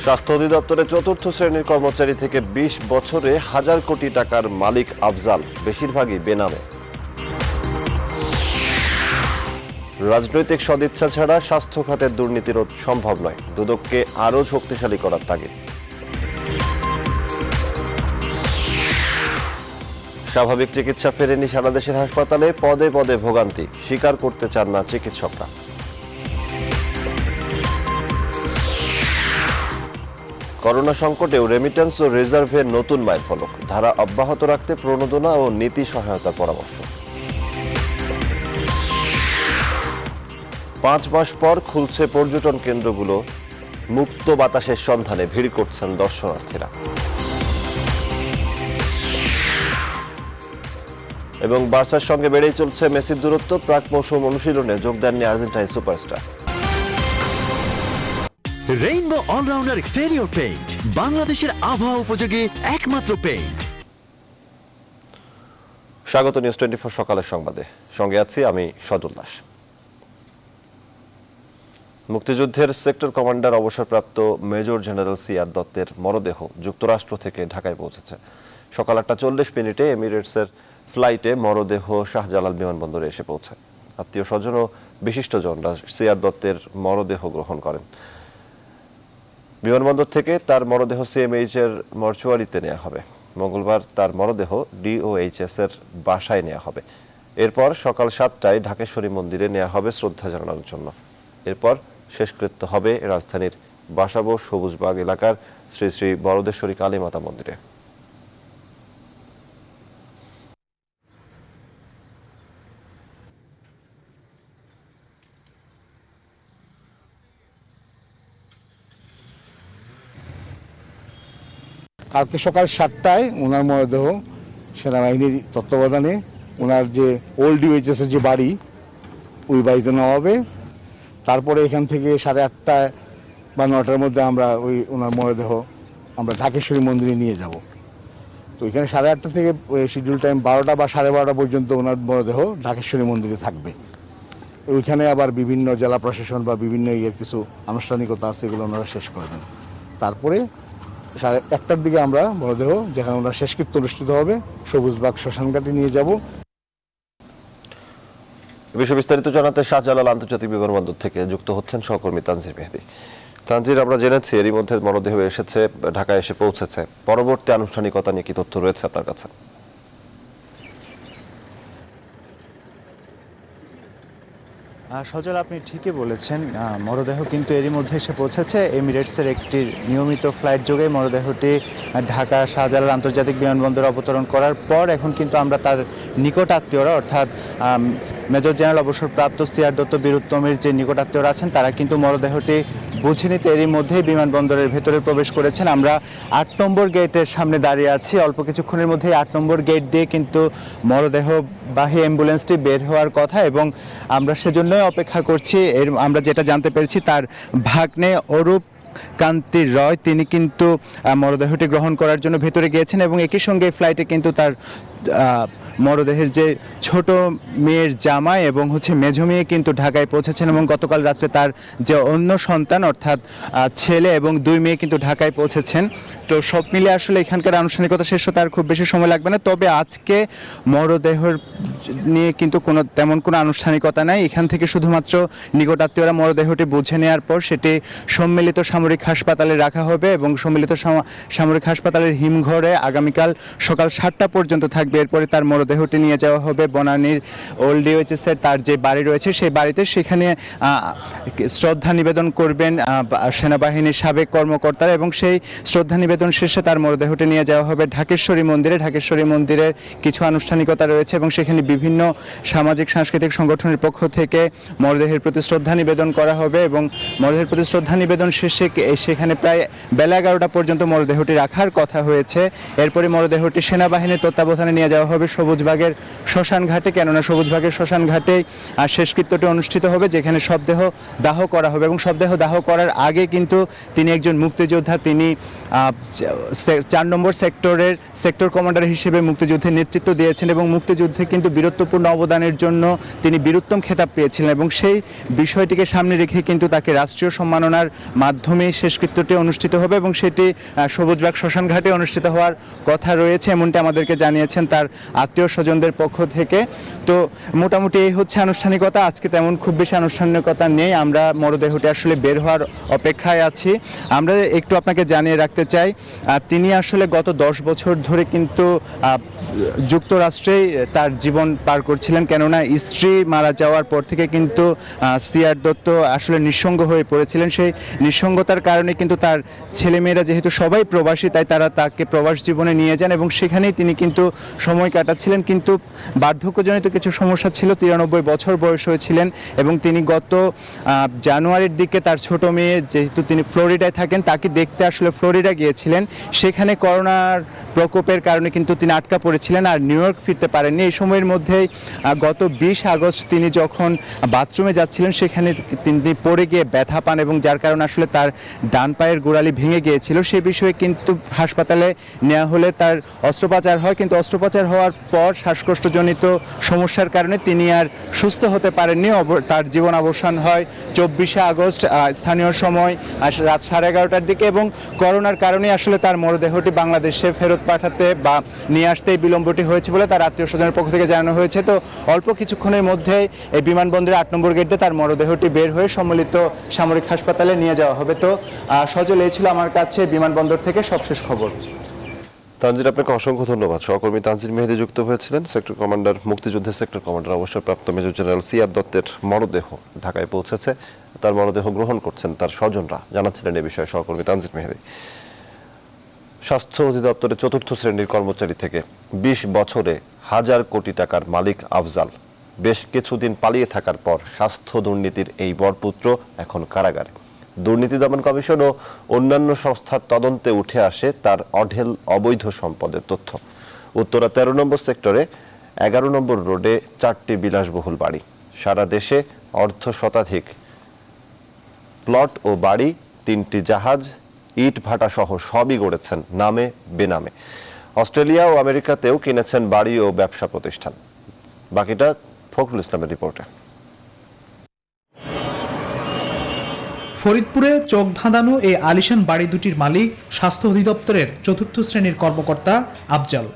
স্বাস্থ্য অধিদপ্তরে চতুর্থ শ্রেণীর কর্মচারী থেকে ২০ বছরে হাজার কোটি টাকার মালিক আফজাল, বেশিরভাগই বেনামে। রাজনৈতিক সদিচ্ছা ছাড়া স্বাস্থ্য খাতের দুর্নীতি রোধ সম্ভব নয়, দুদককে আরও শক্তিশালী করার তাগিদ। স্বাভাবিক চিকিৎসা ফেরেনি সারা দেশের হাসপাতালে, পদে পদে ভোগান্তি, স্বীকার করতে চান না চিকিৎসকরা। করোনা সংকটেও রেমিটেন্স ও রিজার্ভের নতুন মাইলফলক, ধারা অব্যাহত রাখতে প্রণোদনা ও নীতি সহায়তার পরামর্শ। ৫ মাস পর খুলছে পর্যটন কেন্দ্রগুলো, মুক্ত বাতাসের সন্ধানে ভিড় করছেন দর্শনার্থীরা। এবং বার্সার সঙ্গে বেড়েই চলছে মেসির দূরত্ব, প্রাক মৌসুম অনুশীলনে যোগ দেননি Argentine superstar. Rainbow allrounder exterior paint, বাংলাদেশের আবহাওয়া উপযোগী একমাত্র পেইন্ট। স্বাগত নিউজ 24 সকালের সংবাদে, সঙ্গে আছি আমি সজল দাস। মুক্তিযুদ্ধের সেক্টর কমান্ডার অবসরপ্রাপ্ত মেজর জেনারেল সিআর দত্তের মরদেহ যুক্তরাষ্ট্র থেকে ঢাকায় পৌঁছেছে। সকাল 8:40 এমিরেটসের ফ্লাইটে মরদেহ শাহজালাল বিমানবন্দরে এসে পৌঁছায়। আত্মীয় স্বজন ও বিশিষ্টজনরা সিআর দত্তের মরদেহ গ্রহণ করেন। বিমানবন্দর থেকে তার মরদেহ সিএমএইচ এর মর্চুয়ারিতে নেওয়া হবে। মঙ্গলবার তার মরদেহ ডিওএইচএস এর বাসায় নেওয়া হবে। এরপর সকাল 7টায় ঢাকেশ্বরী মন্দিরে নেওয়া হবে শ্রদ্ধা জানানোর জন্য। এরপর শেষকৃত্য হবে রাজধানীর বাসাবো সবুজবাগ এলাকার শ্রী শ্রী বরদেশ্বরী কালীমাতা মন্দিরে। কালকে সকাল 7টায় ওনার মরদেহ সেনাবাহিনীর তত্ত্বাবধানে ওনার যে ওল্ড ডিওএইচএস এর যে বাড়ি, ওই বাড়িতে নেওয়া হবে। তারপরে এখান থেকে 8:30 বা 9টার মধ্যে আমরা ওনার মরদেহ আমরা ঢাকেশ্বরী মন্দিরে নিয়ে যাব। তো এখানে 8:30 থেকে শিডিউল টাইম 12টা বা 12:30 পর্যন্ত ওনার মরদেহ ঢাকেশ্বরী মন্দিরে থাকবে। ওইখানে আবার বিভিন্ন জেলা প্রশাসন বা বিভিন্ন কিছু আনুষ্ঠানিকতা আছে, এগুলো ওনারা শেষ করবেন। তারপরে 1টার দিকে আমরা মরদেহ, যেখানে ওনার শেষকৃত্য অনুষ্ঠিত হবে, সবুজবাগ শ্মশানঘাটে নিয়ে যাব। বিষয় বিস্তারিত জানাতে শাহজালাল আন্তর্জাতিক বিমানবন্দর থেকে যুক্ত হচ্ছেন সহকর্মী তানজির মেহেদি। তানজির, আমরা জেনেছি এরই মধ্যে মরদেহ এসেছে, ঢাকায় এসে পৌঁছেছে। পরবর্তী আনুষ্ঠানিকতা নিয়ে কি তথ্য রয়েছে আপনার কাছে? সজল, আপনি ঠিকই বলেছেন, মরদেহ কিন্তু এরই মধ্যে এসে পৌঁছেছে। এমিরেটসের একটি নিয়মিত ফ্লাইট যোগে মরদেহটি ঢাকা শাহজালাল আন্তর্জাতিক বিমানবন্দরে অবতরণ করার পর এখন কিন্তু আমরা তার নিকট আত্মীয়রা, অর্থাৎ মেজর জেনারেল অবসরপ্রাপ্ত সিআর দত্ত বীরুত্তমের যে নিকট আত্মীয়রা আছেন, তারা কিন্তু মরদেহটি বুঝে নিতে এরই মধ্যেই বিমানবন্দরের ভেতরে প্রবেশ করেছেন। আমরা 8 নম্বর গেটের সামনে দাঁড়িয়ে আছি। অল্প কিছুক্ষণের মধ্যেই 8 নম্বর গেট দিয়ে কিন্তু মরদেহবাহী অ্যাম্বুলেন্সটি বের হওয়ার কথা, এবং আমরা সেজন্যই অপেক্ষা করছি। আমরা যেটা জানতে পেরেছি, তার ভাগ্নে অরূপ কান্তি রয় তিনি কিন্তু মরদেহটি গ্রহণ করার জন্য ভেতরে গিয়েছেন, এবং একই সঙ্গে ফ্লাইটে কিন্তু তার মরদেহের যে ছোট মেয়ের জামাই এবং মেঝো মেয়ে কিন্তু ঢাকায় পৌঁছেছেন, এবং গতকাল রাত্রে তার যে অন্য সন্তান অর্থাৎ ছেলে এবং 2 মেয়ে কিন্তু ঢাকায় পৌঁছেছেন। তো সব মিলে আসলে এখানকার আনুষ্ঠানিকতা শেষ হতে আর খুব বেশি সময় লাগবে না। তবে আজকে মরদেহের নিয়ে কিন্তু তেমন কোনো আনুষ্ঠানিকতা নাই। এখান থেকে শুধুমাত্র নিকটাত্মীয়রা মরদেহটি বুঝে নেওয়ার পর সেটি সম্মিলিত সামরিক হাসপাতালে রাখা হবে, এবং সম্মিলিত সামরিক হাসপাতালের হিমঘরে আগামীকাল সকাল 7টা পর্যন্ত থাকবে। এরপরে তার মরদেহটি নিয়ে যাওয়া হবে বনানীর ওল্ড ডিওএইচএস এর তার যে বাড়ি রয়েছে সেই বাড়িতে, সেখানে শ্রদ্ধা নিবেদন করবেন সেনাবাহিনীর সাবেক কর্মকর্তারা, এবং সেই শ্রদ্ধা নিবেদন শেষে তার মরদেহটি নিয়ে যাওয়া হবে ঢাকেশ্বরী মন্দিরে। ঢাকেশ্বরী মন্দিরের কিছু আনুষ্ঠানিকতা রয়েছে, এবং সেখানে বিভিন্ন সামাজিক সাংস্কৃতিক সংগঠনের পক্ষ থেকে মরদেহের প্রতি শ্রদ্ধা নিবেদন করা হবে, এবং মরদেহের প্রতি শ্রদ্ধা নিবেদন শেষে সেখানে প্রায় বেলা 11টা পর্যন্ত মরদেহটি রাখার কথা হয়েছে। এরপরে মরদেহটি সেনাবাহিনীর তত্ত্বাবধানে নিয়ে যাওয়া হবে সবুজবাগের শ্মশান ঘাটে, কেননা সবুজবাগের শ্মশান ঘাটে শেষকৃত্যটি অনুষ্ঠিত হবে, যেখানে শবদেহ দাহ করা হবে। এবং শবদেহ দাহ করার আগে কিন্তু তিনি একজন মুক্তিযোদ্ধা, তিনি 4 নম্বর সেক্টরের সেক্টর কমান্ডার হিসেবে মুক্তিযুদ্ধের নেতৃত্ব দিয়েছেন এবং মুক্তিযুদ্ধে কিন্তু বীরত্বপূর্ণ অবদানের জন্য তিনি বীরোত্তম খেতাব পেয়েছিলেন, এবং সেই বিষয়টিকে সামনে রেখে কিন্তু তাকে রাষ্ট্রীয় সম্মাননার মাধ্যমে শেষকৃত্যটি অনুষ্ঠিত হবে এবং সেটি সবুজবাগ শ্মশান ঘাটে অনুষ্ঠিত হওয়ার কথা রয়েছে, এমনটি আমাদেরকে জানিয়েছেন তার আত্মীয় স্বজনদের পক্ষ থেকে। তো মোটামুটি এই হচ্ছে আনুষ্ঠানিকতা। আজকে তেমন খুব বেশি আনুষ্ঠানিকতা নেই, আমরা মরদেহটি আসলে বের হওয়ার অপেক্ষায় আছি। আমরা একটু আপনাকে জানিয়ে রাখতে চাই, তিনি আসলে গত 10 বছর ধরে কিন্তু যুক্তরাষ্ট্রেই তার জীবন পার করছিলেন, কেননা স্ত্রী মারা যাওয়ার পর থেকে কিন্তু সিআর দত্ত আসলে নিঃসঙ্গ হয়ে পড়েছিলেন। সেই নিঃসঙ্গতার কারণে কিন্তু তার ছেলেমেয়েরা যেহেতু সবাই প্রবাসী, তাই তারা তাকে প্রবাস জীবনে নিয়ে যান এবং সেখানেই তিনি কিন্তু সময় কাটাচ্ছিলেন। কিন্তু বার্ধক্যজনিত কিছু সমস্যা ছিল, 93 বছর বয়স হয়েছিলেন এবং তিনি গত জানুয়ারির দিকে তার ছোট মেয়ে, যেহেতু তিনি ফ্লোরিডায় থাকেন, তাকে দেখতে আসলে ফ্লোরিডা গিয়েছিলেন। সেখানে করোনার প্রকোপের কারণে কিন্তু তিনি আটকা পড়েছিলেন আর নিউ ইয়র্ক ফিরতে পারেননি। এই সময়ের মধ্যেই গত 20 আগস্ট তিনি যখন বাথরুমে যাচ্ছিলেন, সেখানে তিনি পড়ে গিয়ে ব্যথা পান এবং যার কারণে আসলে তার ডান পায়ের গোড়ালি ভেঙে গিয়েছিল। সে বিষয়ে কিন্তু হাসপাতালে নেওয়া হলে তার অস্ত্রোপচার হয়, কিন্তু অস্ত্রোপচার হওয়ার পর শ্বাসকষ্টজনিত সমস্যার কারণে তিনি আর সুস্থ হতে পারেননি। তার জীবন অবসান হয় 24 আগস্ট স্থানীয় সময় রাত 11:30টার দিকে এবং করোনার কারণে আসলে তার মরদেহটি বাংলাদেশে ফেরত পাঠাতে বা নিয়ে আসতেই বিলম্বটি হয়েছে বলে তার আত্মীয় স্বজনের পক্ষ থেকে জানানো হয়েছে। তো অল্প কিছুক্ষণের মধ্যে এই বিমানবন্দরের 8 নম্বর গেট দিয়ে তার মরদেহটি বের হয়ে সম্মিলিত সামরিক হাসপাতালে নিয়ে যাওয়া হবে। তো সজল, এই ছিল আমার কাছে বিমানবন্দর থেকে সবশেষ খবর। তানজির, আপনাকে অসংখ্য ধন্যবাদ। সহকর্মী তানজির মেহেদি যুক্ত হয়েছিলেন। সেক্টর কমান্ডার, মুক্তিযুদ্ধের সেক্টর কমান্ডার অবসরপ্রাপ্ত মেজর জেনারেল সিআর দত্তের মরদেহ ঢাকায় পৌঁছেছে। তার মরদেহ গ্রহণ করছেন তার স্বজনরা, জানাচ্ছিলেন এ বিষয়ে সহকর্মী তানজির মেহেদি। স্বাস্থ্য অধিদপ্তরের 4র্থ শ্রেণীর কর্মচারী থেকে 20 বছরে 1000 কোটি টাকার মালিক আফজাল বেশ কিছুদিন পালিয়ে থাকার পর স্বাস্থ্য দুর্নীতির এই বরপুত্র এখন কারাগারে। দুর্নীতি দমন কমিশন ও অন্যান্য সংস্থার তদন্তে উঠে আসে তার অঢেল অবৈধ সম্পদের তথ্য। উত্তরা 13 নম্বর সেক্টরে 11 নম্বর রোডে 4টি বিলাসবহুল বাড়ি, সারা দেশে অর্ধশতাধিক প্লট ও বাড়ি, 3টি জাহাজ, ইট ভাটা সহ সবই গড়েছেন নামে বেনামে। অস্ট্রেলিয়া ও আমেরিকাতেও কিনেছেন বাড়ি ও ব্যবসা প্রতিষ্ঠান। বাকিটা ফখরুল ইসলামের রিপোর্টে। ফরিদপুরে চোখ ধাঁধানো এই আলিশান বাড়ি দুটির মালিক স্বাস্থ্য অধিদপ্তরের 4র্থ শ্রেণীর কর্মকর্তা আফজাল।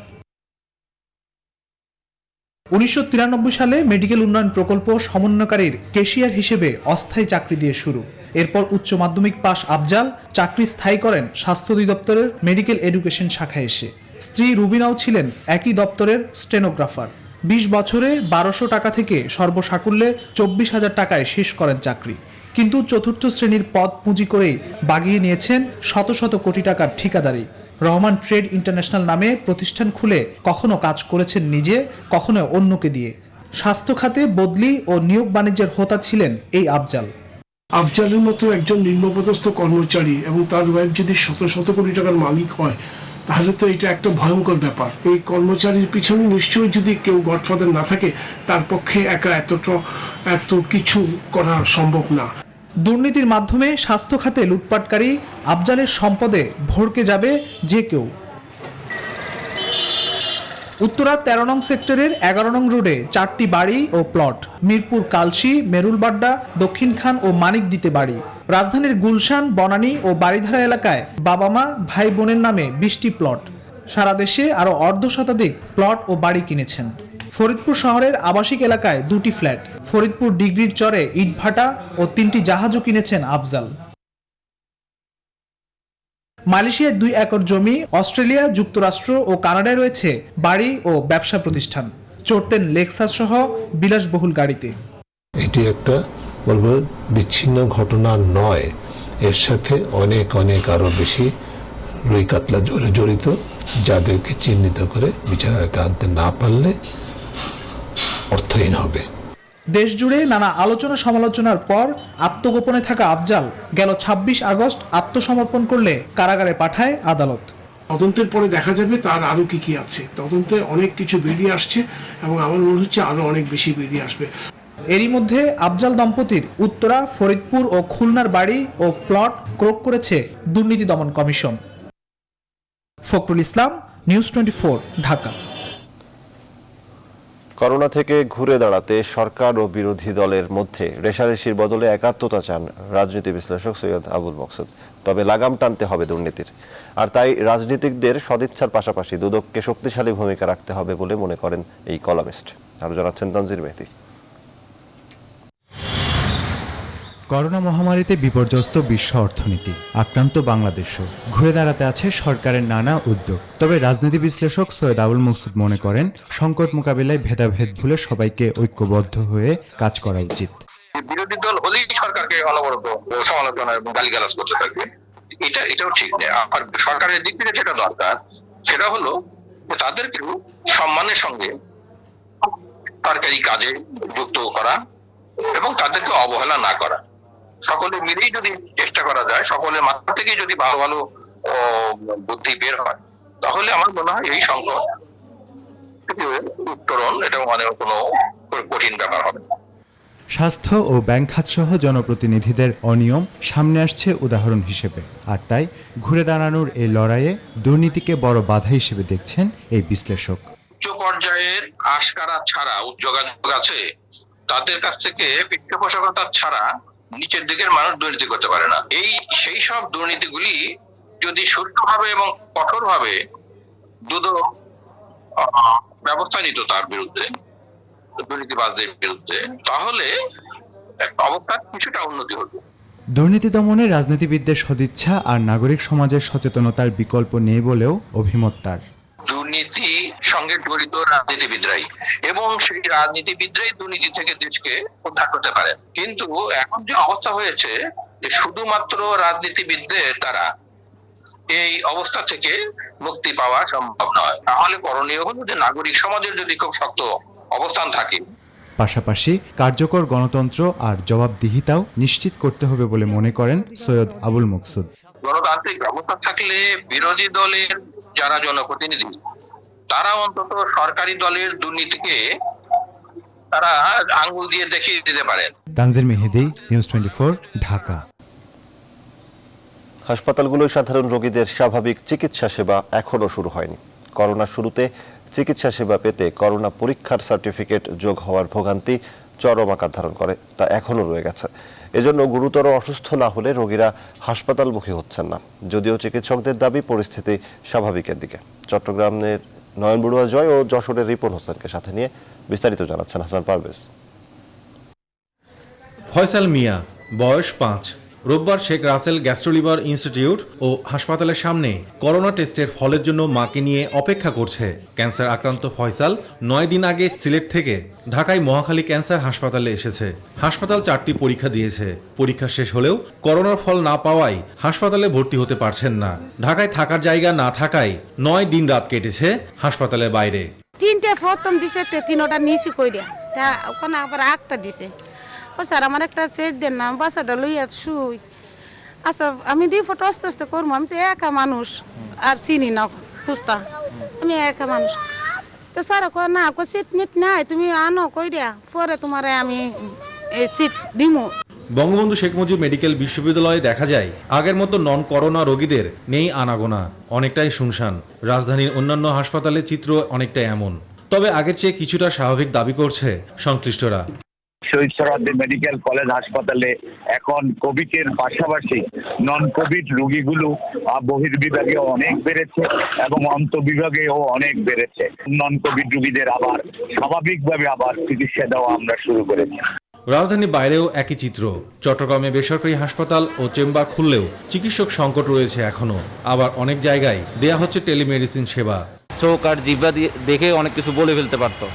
1993 সালে মেডিকেল উন্নয়ন প্রকল্প সমন্বয়কারীর ক্যাশিয়ার হিসেবে অস্থায়ী চাকরি দিয়ে শুরু। এরপর উচ্চ মাধ্যমিক পাশ আফজাল চাকরি স্থায়ী করেন স্বাস্থ্য অধিদপ্তরের মেডিকেল এডুকেশন শাখায় এসে। স্ত্রী রুবিনাও ছিলেন একই দপ্তরের স্টেনোগ্রাফার। 20 বছরে 1200 টাকা থেকে সর্বসাকুল্যে 24,000 টাকায় শেষ করেন চাকরি। কিন্তু 4র্থ শ্রেণীর পদ পুঁজি করেই বাগিয়ে নিয়েছেন শত শত কোটি টাকার ঠিকাদারি। রহমান ট্রেড ইন্টারন্যাশনাল নামে প্রতিষ্ঠান খুলে কখনো কাজ করেছেন নিজে, কখনো অন্যকে দিয়ে। স্বাস্থ্য খাতে বদলি ও নিয়োগ বাণিজ্যের হোতা ছিলেন এই আফজাল। আফজালের মতো একজন নিম্নপদস্থ কর্মচারী এবং তার ওয়াইফ যদি শত শত কোটি টাকার মালিক হয়, তাহলে তো এটা একটা ভয়ঙ্কর ব্যাপার। এই কর্মচারীর পিছনে নিশ্চয়ই যদি কেউ গডফাদার না থাকে, তার পক্ষে একা এত কিছু করা সম্ভব না। দুর্নীতির মাধ্যমে স্বাস্থ্য খাতে লুটপাটকারী আফজালের সম্পদে ভড়কে যাবে যে কেউ। উত্তরা 13 নং সেক্টরের 11 নং রোডে 4টি বাড়ি ও প্লট, মিরপুর কালশি, মেরুলবাড্ডা, দক্ষিণ খান ও মানিক দিতে বাড়ি। রাজধানীর গুলশান, বনানী ও বাড়িধারা এলাকায় বাবা মা ভাই বোনের নামে 20টি প্লট। সারা দেশে আরও অর্ধশতাধিক প্লট ও বাড়ি কিনেছেন। ফরিদপুর শহরের আবাসিক এলাকায় 2টি ফ্ল্যাট, ফরিদপুর ডিগ্রির চরে ইটভাটা ও 3টি জাহাজও কিনেছেন আফজাল। মালয়েশিয়ায় 2 একর জমি, অস্ট্রেলিয়া, যুক্তরাষ্ট্র ও কানাডায় রয়েছে বাড়ি ও ব্যবসা প্রতিষ্ঠান। চড়তেন লেক্সাস সহ বিলাসবহুল গাড়িতে। এটি একটা বলবো বিচ্ছিন্ন ঘটনা নয়, এর সাথে অনেক আরো বেশি রুই কাতলা জড়িত, যাদেরকে চিহ্নিত করে বিচারের আওতায় আনতে না পারলে অর্থহীন হবে। দেশ জুড়ে নানা আলোচনা সমালোচনার পর আত্মগোপনে থাকা আফজাল গেল 26 আগস্ট আত্মসমর্পণ করলে কারাগারে পাঠায় আদালত। তদন্তের পরে দেখা যাবে তার আরো কি কি আছে। তদন্তে অনেক কিছু বেরিয়ে আসছে এবং আমার মনে হচ্ছে আরো অনেক বেশি বেরিয়ে আসবে। এরই মধ্যে আফজাল দম্পতির উত্তরা, ফরিদপুর ও খুলনার বাড়ি ও প্লট ক্রোক করেছে দুর্নীতি দমন commission. Fakhrul Islam, news 24, Dhaka. Corona থেকে ঘুরে দাঁড়াতে সরকার ও বিরোধী দলের মধ্যে রেষারেষির বদলে একাত্মতা চান রাজনীতি বিশ্লেষক সৈয়দ আবুল মকসুদ। তবে লাগাম টানতে হবে দুর্নীতির, আর তাই রাজনীতিকদের সদিচ্ছার পাশাপাশি দুদককে শক্তিশালী ভূমিকা রাখতে হবে বলে মনে করেন এই কলামিস্ট। আরো জানাচ্ছেন তানজির মেহেদী। করোনা মহামারীতে বিপর্যস্ত বিশ্ব অর্থনীতি, আক্রান্ত বাংলাদেশও। ঘুরে দাঁড়াতে আছে সরকারের নানা উদ্যোগ। তবে রাজনীতি বিশ্লেষক সৈয়দ আবুল মকসুদ মনে করেন, সংকট মোকাবিলায় ভেদাভেদ ভুলে সবাইকে ঐক্যবদ্ধ হয়ে কাজ করা উচিত। বিরোধী দল হলেই সরকারকে অনবরত সমালোচনা এবং গালিগালাজ করতে থাকবে, এটাও ঠিক নেই। আর সরকারের দিক থেকে যেটা দরকার সেটা হলো তাদেরকেও সম্মানের সঙ্গে সরকারি কাজে যুক্ত করা এবং তাদেরকে অবহেলা না করা। সকলে মিলেই যদি চেষ্টা করা যায়, সকলের মাথা থেকে যদি ভালো ভালো বুদ্ধি বের হয়, তাহলে আমার মনে হয় এই সংকট উত্তরণ এটা অনেক কোনো কঠিন ব্যাপার হবে। স্বাস্থ্য ও ব্যাংক খাত সহ জনপ্রতিনিধিদের অনিয়ম সামনে আসছে উদাহরণ হিসেবে। আর তাই ঘুরে দাঁড়ানোর এই লড়াইয়ে দুর্নীতিকে বড় বাধা হিসেবে দেখছেন এই বিশ্লেষক। উচ্চ পর্যায়ের আশকারা ছাড়া যোগাযোগ আছে, তাদের কাছ থেকে পৃষ্ঠপোষকতা ছাড়া নিচের দিকের মানুষ দুর্নীতি করতে পারে না। সেই সব দুর্নীতিগুলি যদি সুষ্ঠুভাবে এবং কঠোরভাবে দুদক ব্যবস্থা নিত তার বিরুদ্ধে, দুর্নীতিবাজদের বিরুদ্ধে, তাহলে অবস্থার কিছুটা উন্নতি হতো। দুর্নীতি দমনে রাজনীতিবিদদের সদিচ্ছা আর নাগরিক সমাজের সচেতনতার বিকল্প নেই বলেও অভিমত তার। দুর্নীতি সঙ্গে জড়িত রাজনীতিবিদরাই, এবং সেই রাজনীতিবিদরাই দুর্নীতি থেকে দেশকে উদ্ধার করতে পারে। কিন্তু এখন যে অবস্থা হয়েছে যে শুধুমাত্র রাজনীতিবিদদের দ্বারা এই অবস্থা থেকে মুক্তি পাওয়া সম্ভব নয়। তাহলে করণীয় হলো যে নাগরিক সমাজের যদি খুব শক্ত অবস্থান থাকে, পাশাপাশি কার্যকর গণতন্ত্র আর জবাবদিহিতাও নিশ্চিত করতে হবে বলে মনে করেন সৈয়দ আবুল মকসুদ। গণতান্ত্রিক ব্যবস্থা থাকলে বিরোধী দলের যারা জনপ্রতিনিধি তারা অন্তত সরকারি দলের দুর্নীতিকে তারা আঙ্গুল দিয়ে দেখিয়ে দিতে পারেন। তানজির মেহেদী, নিউজ 24, ঢাকা। হাসপাতালগুলোয় সাধারণ রোগীদের স্বাভাবিক চিকিৎসা সেবা এখনও শুরু হয়নি। করোনার শুরুতে চিকিৎসা সেবা পেতে করোনা পরীক্ষার সার্টিফিকেট যোগ হওয়ার ভোগান্তি চরম আকার ধারণ করে, তা এখনও রয়ে গেছে। এজন্য গুরুতর অসুস্থ না হলে রোগীরা হাসপাতালমুখী হচ্ছেন না, যদিও চিকিৎসকদের দাবি পরিস্থিতি স্বাভাবিকের দিকে। চট্টগ্রামের নয়ন বড়ুয়া জয় ও যশোরের রিপন হোসেনকে সাথে নিয়ে বিস্তারিত জানাচ্ছেন হাসান পারভেজ। ফয়সাল মিয়া, বয়স 5, রোববার শেখ রাসেল গ্যাস্ট্রোলিভার ইনস্টিটিউট ও হাসপাতালের সামনে করোনা টেস্টের ফলের জন্য মাকে নিয়ে অপেক্ষা করছে। ক্যান্সার আক্রান্ত ফয়সাল 9 দিন আগে সিলেট থেকে ঢাকায় মহাখালী ক্যান্সার হাসপাতালে এসেছে। হাসপাতাল 4টি পরীক্ষা দিয়েছে। পরীক্ষা শেষ হলেও করোনার ফল না পাওয়ায় হাসপাতালে ভর্তি হতে পারছেন না। ঢাকায় থাকার জায়গা না থাকায় 9 দিন রাত কেটেছে হাসপাতালের বাইরে। 3টে প্রথম দিছে, 3টা নিচে কইরা তা ওখানে আবার একটা দিছে। স্যার আমার একটা সেট দেন না, বাসাটা লইয়া শুই। আচ্ছা আমি রিপোর্ট আস্তে আস্তে করবো, আমি তো একা মানুষ আর চিনি না খুঁজতা, আমি একা মানুষ। তো স্যার কয় না, সিট মিট নাই, তুমি আনো কইরা পরে তোমার আমি এই সিট দিমু। বঙ্গবন্ধু শেখ মুজিব মেডিকেল বিশ্ববিদ্যালয়ে দেখা যায় আগের মতো নন করোনা রোগীদের নেই আনাগোনা, অনেকটাই শুনশান। রাজধানীর অন্যান্য হাসপাতালের চিত্র অনেকটাই এমন, তবে আগের চেয়ে কিছুটা স্বাভাবিক দাবি করছে সংশ্লিষ্টরা। শহীদ সোহরাওয়ার্দী মেডিকেল কলেজ হাসপাতালে এখন কোভিডের পাশাপাশি নন কোভিড রোগীগুলো বহির্বিভাগে অনেক বেড়েছে এবং অন্তঃবিভাগেও অনেক বেড়েছে। নন কোভিড রোগীদের আবার স্বাভাবিকভাবে আবার চিকিৎসা দেওয়া আমরা শুরু করেছি। রাজধানীর বাইরেও একই চিত্র। চট্টগ্রামে বেসরকারি হাসপাতাল ও চেম্বার খুললেও চিকিৎসক সংকট রয়েছে এখনো। আবার অনেক জায়গায় দেয়া হচ্ছে টেলিমেডিসিন সেবা। চোখ আর জিহ্বা দেখে অনেক কিছু বলে ফেলতে পারতো,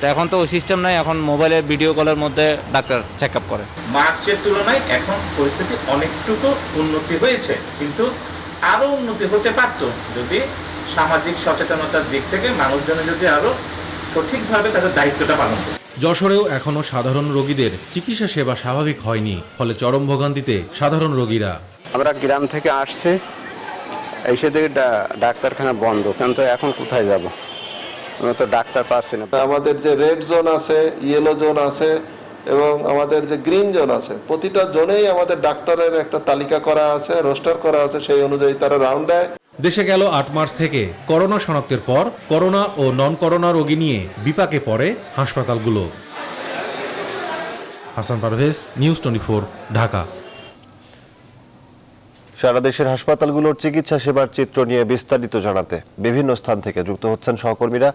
তো এখন তো ওই সিস্টেম নাই। এখন মোবাইলে ভিডিও কলের মধ্যে ডাক্তার চেক আপ করে। মার্চের তুলনায় এখন পরিস্থিতি অনেকটুকু উন্নতি হয়েছে, কিন্তু আরো উন্নতি হতে পারত যদি সামাজিক সচেতনতার দিক থেকে মানুষজনের যদি আরো সঠিকভাবে তাদের দায়িত্বটা পালন করে। যশোরেও এখনো সাধারণ রোগীদের চিকিৎসা সেবা স্বাভাবিক হয়নি, ফলে চরম ভোগান্তিতে সাধারণ রোগীরা। আমরা গ্রাম থেকে আসছি, এসে দেখি ডাক্তারখানা বন্ধ, কিন্তু এখন কোথায় যাব, আমরা তো ডাক্তার পাচ্ছি না। আমাদের যে রেড জোন আছে, ইয়েলো জোন আছে এবং আমাদের যে গ্রিন জোন আছে, প্রতিটা জোনেই আমাদের ডাক্তারের একটা তালিকা করা আছে, রোস্টার করা আছে, সেই অনুযায়ী তারা রাউন্ড দেয়। দেশে গেল ৮ মার্চ থেকে করোনা শনাক্তের পর করোনা ও নন করোনা রোগী নিয়ে বিপাকে পড়ে হাসপাতালগুলো। হাসান পারভেজ, নিউজ 24, ঢাকা। সারা দেশের হাসপাতালগুলোর চিকিৎসা সেবার চিত্র নিয়ে বিস্তারিত জানাতে বিভিন্ন স্থান থেকে যুক্ত হচ্ছেন সহকর্মীরা।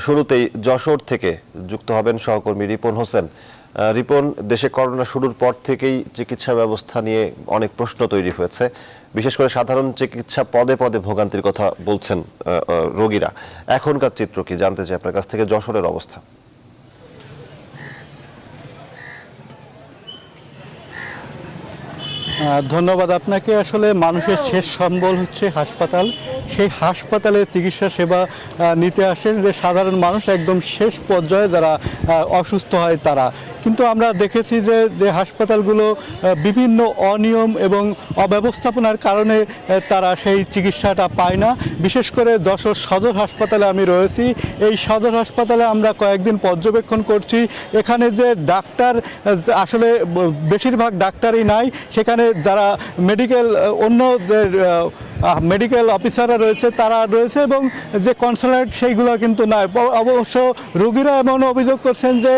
শুরুতেই যশোর থেকে যুক্ত হবেন সহকর্মী রিপন হোসেন। রিপন, দেশে করোনা শুরুর পর থেকেই চিকিৎসা ব্যবস্থা নিয়ে অনেক প্রশ্ন তৈরি হয়েছে, বিশেষ করে সাধারণ চিকিৎসা পদে পদে ভোগান্তির কথা বলছেন রোগীরা। এখনকার চিত্র কি জানতে চাই আপনার কাছ থেকে, যশোরের অবস্থা। ধন্যবাদ আপনাকে। আসলে মানুষের শেষ সম্বল হচ্ছে হাসপাতাল। সেই হাসপাতালে চিকিৎসা সেবা নিতে আসেন যে সাধারণ মানুষ, একদম শেষ পর্যায়ে যারা অসুস্থ হয় তারা। কিন্তু আমরা দেখেছি যে হাসপাতালগুলো বিভিন্ন অনিয়ম এবং অব্যবস্থাপনার কারণে তারা সেই চিকিৎসাটা পায় না। বিশেষ করে যশোর সদর হাসপাতালে আমি রয়েছি। এই সদর হাসপাতালে আমরা কয়েকদিন পর্যবেক্ষণ করছি, এখানে যে ডাক্তার আসলে বেশিরভাগ ডাক্তারই নাই, সেখানে যারা অন্য যে মেডিকেল অফিসাররা রয়েছে তারা রয়েছে এবং যে কনসালটেন্ট সেইগুলো কিন্তু নাই। অবশ্য রোগীরা এমন অভিযোগ করছেন যে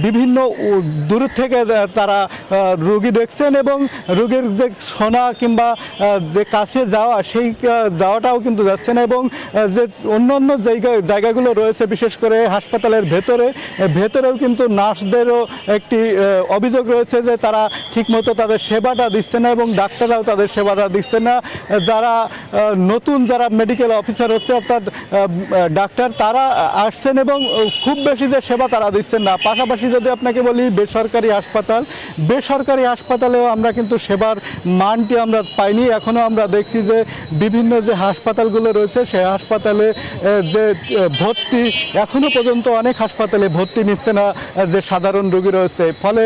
বিভিন্ন দূর থেকে তারা রোগী দেখছেন এবং রোগীর যে শোনা কিংবা যে কাছে যাওয়া সেই যাওয়াটাও কিন্তু যাচ্ছে না। এবং যে অন্য জায়গাগুলো রয়েছে, বিশেষ করে হাসপাতালের ভেতরেও কিন্তু নার্সদেরও একটি অভিযোগ রয়েছে যে তারা ঠিকমতো তাদের সেবাটা দিচ্ছে না এবং ডাক্তাররাও তাদের সেবাটা দিচ্ছে না। যারা নতুন যারা মেডিকেল অফিসার হচ্ছে অর্থাৎ ডাক্তার, তারা আসছেন এবং খুব বেশি যে সেবা তারা দিচ্ছেন না। পাশাপাশি যদি আপনাকে বলি বেসরকারি হাসপাতালেও আমরা কিন্তু সেবার মানটি আমরা পাইনি। এখনও আমরা দেখছি যে বিভিন্ন যে হাসপাতালগুলো রয়েছে সেই হাসপাতালে যে ভর্তি, এখনও পর্যন্ত অনেক হাসপাতালে ভর্তি নিচ্ছে না যে সাধারণ রোগী রয়েছে। ফলে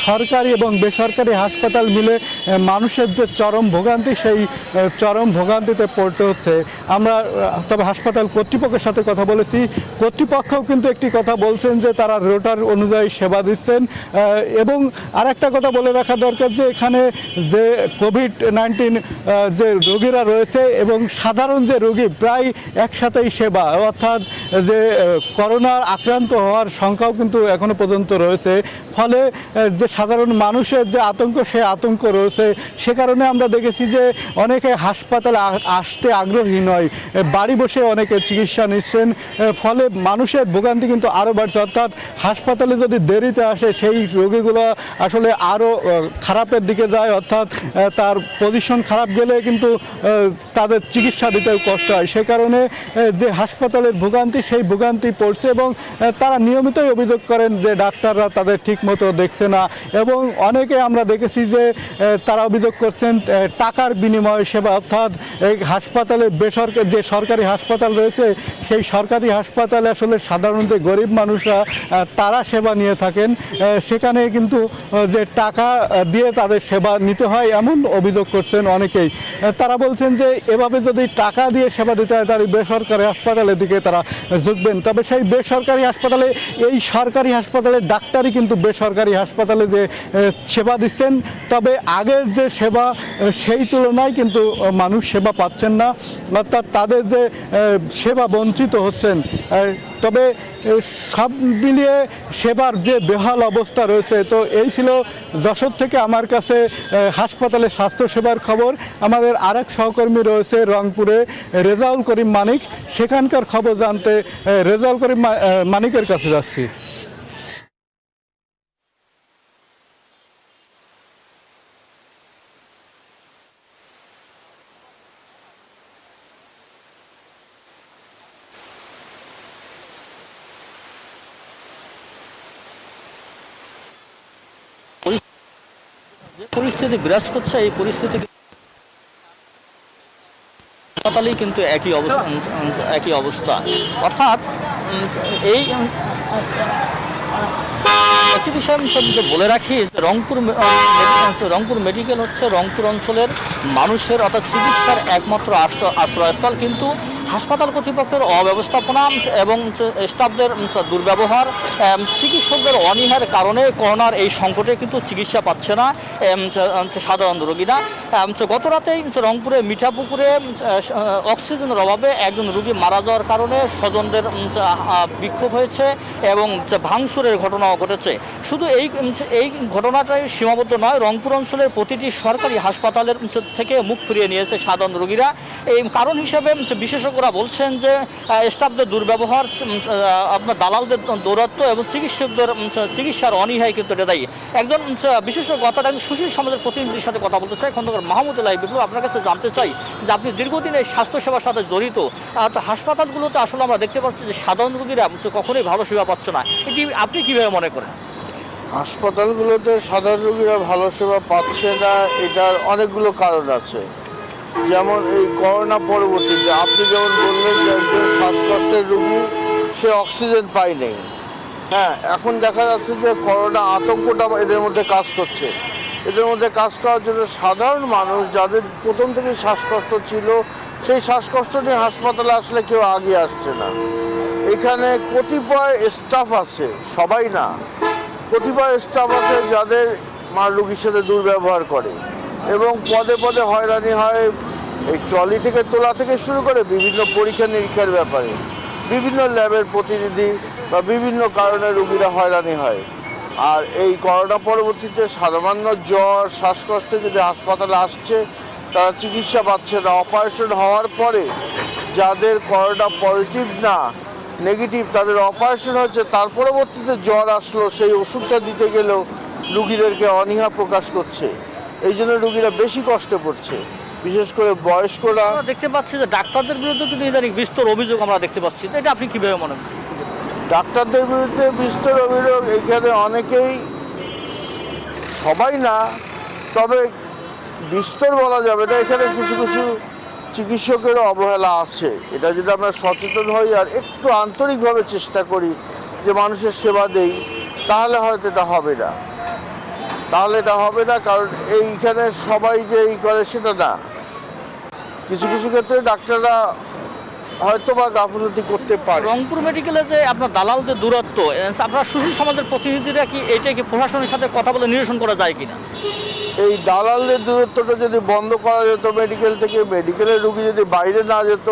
সরকারি এবং বেসরকারি হাসপাতাল মিলে মানুষের যে চরম ভোগান্তি, সেই চরম ভোগান্তিতে পড়তে হচ্ছে। আমরা তবে হাসপাতাল কর্তৃপক্ষের সাথে কথা বলেছি, কর্তৃপক্ষও কিন্তু একটি কথা বলছেন যে তারা রোটার অনুযায়ী সেবা দিচ্ছেন। এবং আরেকটা কথা বলে রাখা দরকার যে এখানে যে কোভিড-19 যে রোগীরা রয়েছে এবং সাধারণ যে রোগী প্রায় একসাথেই সেবা, অর্থাৎ যে করোনার আক্রান্ত হওয়ার সংখ্যাও কিন্তু এখনো পর্যন্ত রয়েছে। ফলে যে সাধারণ মানুষের যে আতঙ্ক, সেই আতঙ্ক রয়েছে। সে কারণে আমরা দেখেছি যে অনেকে হাসপাতালে আসতে আগ্রহী নয়, বাড়ি বসে অনেকে চিকিৎসা নিচ্ছেন। ফলে মানুষের ভোগান্তি কিন্তু আরও বাড়ছে। অর্থাৎ হাসপাতালে যদি দেরিতে আসে সেই রোগীগুলো আসলে আরও খারাপের দিকে যায়, অর্থাৎ তার পজিশন খারাপ গেলে কিন্তু তাদের চিকিৎসা দিতেও কষ্ট হয়। সে কারণে যে হাসপাতালের ভোগান্তি, সেই ভোগান্তি পড়ছে এবং তারা নিয়মিতই অভিযোগ করেন যে ডাক্তাররা তাদের ঠিকমতো দেখছে না। এবং অনেকে আমরা দেখেছি যে তারা অভিযোগ করছেন টাকার বিনিময়ে সেবা, অর্থাৎ এই হাসপাতালে যে সরকারি হাসপাতাল রয়েছে সেই সরকারি হাসপাতালে আসলে সাধারণত গরিব মানুষরা তারা সেবা নিয়ে থাকেন, সেখানে কিন্তু যে টাকা দিয়ে তাদের সেবা নিতে হয় এমন অভিযোগ করছেন অনেকেই। তারা বলছেন যে এভাবে যদি টাকা দিয়ে সেবা দিতে হয় তাহলে বেসরকারি হাসপাতালের দিকে তারা ঝুঁকবেন। তবে সেই বেসরকারি হাসপাতালে এই সরকারি হাসপাতালে ডাক্তারই কিন্তু বেসরকারি হাসপাতালে যে সেবা দিচ্ছেন, তবে আগের যে সেবা সেই তুলনায় কিন্তু মানুষ সেবা পাচ্ছেন না, অর্থাৎ তাদের যে সেবা বঞ্চিত হচ্ছেন। তবে সব মিলিয়ে সেবার যে বেহাল অবস্থা রয়েছে। তো এই ছিল যশোর থেকে আমার কাছে হাসপাতালে স্বাস্থ্যসেবার খবর। আমাদের আরেক সহকর্মী রয়েছে রংপুরে, রেজাউল করিম মানিক, সেখানকার খবর জানতে রেজাউল করিম মানিকের কাছে যাচ্ছি। পরিস্থিতি বিরাজ করছে, এই পরিস্থিতি হাসপাতালেই কিন্তু একই অবস্থা। অর্থাৎ এই আরেকটি বিষয় আমি বলে রাখি যে রংপুর মেডিকেল হচ্ছে রংপুর অঞ্চলের মানুষের অর্থাৎ চিকিৎসার একমাত্র আশ্রয়স্থল, কিন্তু হাসপাতাল কর্তৃপক্ষের অব্যবস্থাপনা এবং স্টাফদের দুর্ব্যবহার, চিকিৎসকদের অনীহার কারণে করোনার এই সংকটে কিন্তু চিকিৎসা পাচ্ছে না সাধারণ রোগীরা। গত রাতেই রংপুরে মিঠাপুকুরে অক্সিজেনের অভাবে একজন রোগী মারা যাওয়ার কারণে স্বজনদের বিক্ষোভ হয়েছে এবং ভাঙচুরের ঘটনাও ঘটেছে। শুধু এই ঘটনাটাই সীমাবদ্ধ নয়, রংপুর অঞ্চলের প্রতিটি সরকারি হাসপাতালের থেকে মুখ ফিরিয়ে নিয়েছে সাধারণ রোগীরা। এই কারণ হিসেবে বিশেষজ্ঞরা বলছেন যে স্টাফদের দুর্ব্যবহার, আপনার দালালদের দৌরাত্ম্য এবং চিকিৎসকদের চিকিৎসার অনীহাই কিন্তু এটা দায়ী। একজন বিশেষজ্ঞ অর্থাৎ একজন সুশীল সমাজের প্রতিনিধির সাথে কথা বলতে চাই। খন্দকার মাহমুদুল্লাহ বিপ্লব, আপনার কাছে জানতে চাই যে আপনি দীর্ঘদিন এই স্বাস্থ্যসেবার সাথে জড়িত, তো হাসপাতালগুলোতে আসলে আমরা দেখতে পাচ্ছি যে সাধারণ রোগীরা কখনোই ভালো সেবা পাচ্ছে না, এটি আপনি কীভাবে মনে করেন? হাসপাতালগুলোতে সাধারণ রোগীরা ভালো সেবা পাচ্ছে না, এটার অনেকগুলো কারণ আছে। যেমন এই করোনা পরবর্তীতে আপনি যেমন বললেন যে একজন শ্বাসকষ্টের রোগী সে অক্সিজেন পায়নি, হ্যাঁ, এখন দেখা যাচ্ছে যে করোনা আতঙ্কটা এদের মধ্যে কাজ করছে। এদের মধ্যে কাজ করার জন্য সাধারণ মানুষ যাদের প্রথম থেকে শ্বাসকষ্ট ছিল, সেই শ্বাসকষ্ট নিয়ে হাসপাতালে আসলে কেউ আগে আসছে না। এখানে কতিপয় স্টাফ আছে, সবাই না, কতিপয় স্টাফ আছে যাদের রোগীর সাথে দুর্ব্যবহার করে এবং পদে পদে হয়রানি হয়। এই ট্রলি থেকে তোলা থেকে শুরু করে বিভিন্ন পরীক্ষা নিরীক্ষার ব্যাপারে বিভিন্ন ল্যাবের প্রতিনিধি বা বিভিন্ন কারণে রোগীরা হয়রানি হয়। আর এই করোনা পরবর্তীতে সামান্য জ্বর শ্বাসকষ্টে যদি হাসপাতালে আসছে, তারা চিকিৎসা পাচ্ছে না। অপারেশন হওয়ার পরে যাদের করোনা পজিটিভ না নেগেটিভ, তাদের অপারেশন হচ্ছে, তার পরবর্তীতে জ্বর আসলো, সেই ওষুধটা দিতে গেলেও রুগীদেরকে অনীহা প্রকাশ করছে। এই জন্য রুগীরা বেশি কষ্টে পড়ছে, বিশেষ করে বয়স্করা। দেখতে পাচ্ছি যে ডাক্তারদের বিরুদ্ধে কিন্তু ইদানিং বিস্তর অভিযোগ আমরা দেখতে পাচ্ছি, এটা আপনি কীভাবে মনে করেন? ডাক্তারদের বিরুদ্ধে বিস্তর অভিযোগ, এইখানে অনেকেই, সবাই না, তবে বিস্তর বলা যাবে না, এখানে কিছু কিছু চিকিৎসকেরও অবহেলা আছে। এটা যদি আমরা সচেতন হই আর একটু আন্তরিকভাবে চেষ্টা করি যে মানুষের সেবা দেই, তাহলে হয়তো এটা হবে না। কারণ এইখানে সবাই যে এই করে সেটা না, কিছু কিছু ক্ষেত্রে ডাক্তাররা হয়তো বা গাফিলতি করতে পারে। রংপুর মেডিকেলে যে আপনার দালালদের দূরত্ব, আপনার সুশীল সমাজের প্রতিনিধিরা কি এইটাকে প্রশাসনের সাথে কথা বলে নিরসন করা যায় কিনা? এই দালালদের দূরত্বটা যদি বন্ধ করা যেত, মেডিকেল থেকে মেডিকেলের রোগী যদি বাইরে না যেত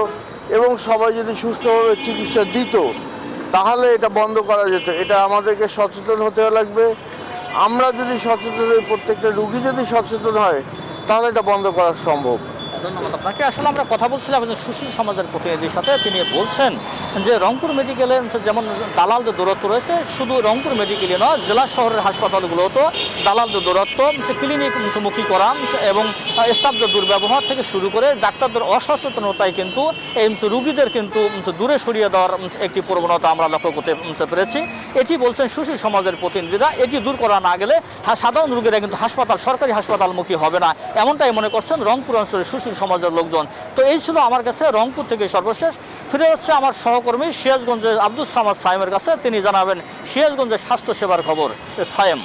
এবং সবাই যদি সুষ্ঠুভাবে চিকিৎসা দিত, তাহলে এটা বন্ধ করা যেত। এটা আমাদেরকে সচেতন হতে লাগবে। আমরা যদি সচেতন হই, প্রত্যেকটা রোগী যদি সচেতন হয়, তাহলে এটা বন্ধ করা সম্ভব। ধন্যবাদ আপনাকে। আসলে আমরা কথা বলছিলাম সুশীল সমাজের প্রতিনিধির সাথে, তিনি বলছেন যে রংপুর মেডিকেলে যেমন দালালদের দূরত্ব রয়েছে, শুধু রংপুর মেডিকেলে নয়, জেলা শহরের হাসপাতালগুলোতেও দালালদের দূরত্ব, ক্লিনিক মুখী করা এবং স্টাফদের দুর্ব্যবহার থেকে শুরু করে ডাক্তারদের অসচেতনতায় কিন্তু এই রুগীদের কিন্তু দূরে সরিয়ে দেওয়ার একটি প্রবণতা আমরা লক্ষ্য করতে পেরেছি। এটি বলছেন সুশীল সমাজের প্রতিনিধিরা। এটি দূর করা না গেলে সাধারণ রোগীরা কিন্তু সরকারি হাসপাতালমুখী হবে না, এমনটাই মনে করছেন রংপুর অঞ্চলের সুশীল সমাজের লোকজন। তো এই ছিল আমার কাছে রংপুর থেকে সর্বশেষ। ফিরে হচ্ছে আমার সহকর্মী সিরাজগঞ্জের আব্দুল সামাদ সায়েমের কাছে, তিনি জানাবেন সিরাজগঞ্জের স্বাস্থ্য সেবার খবর। সায়েম।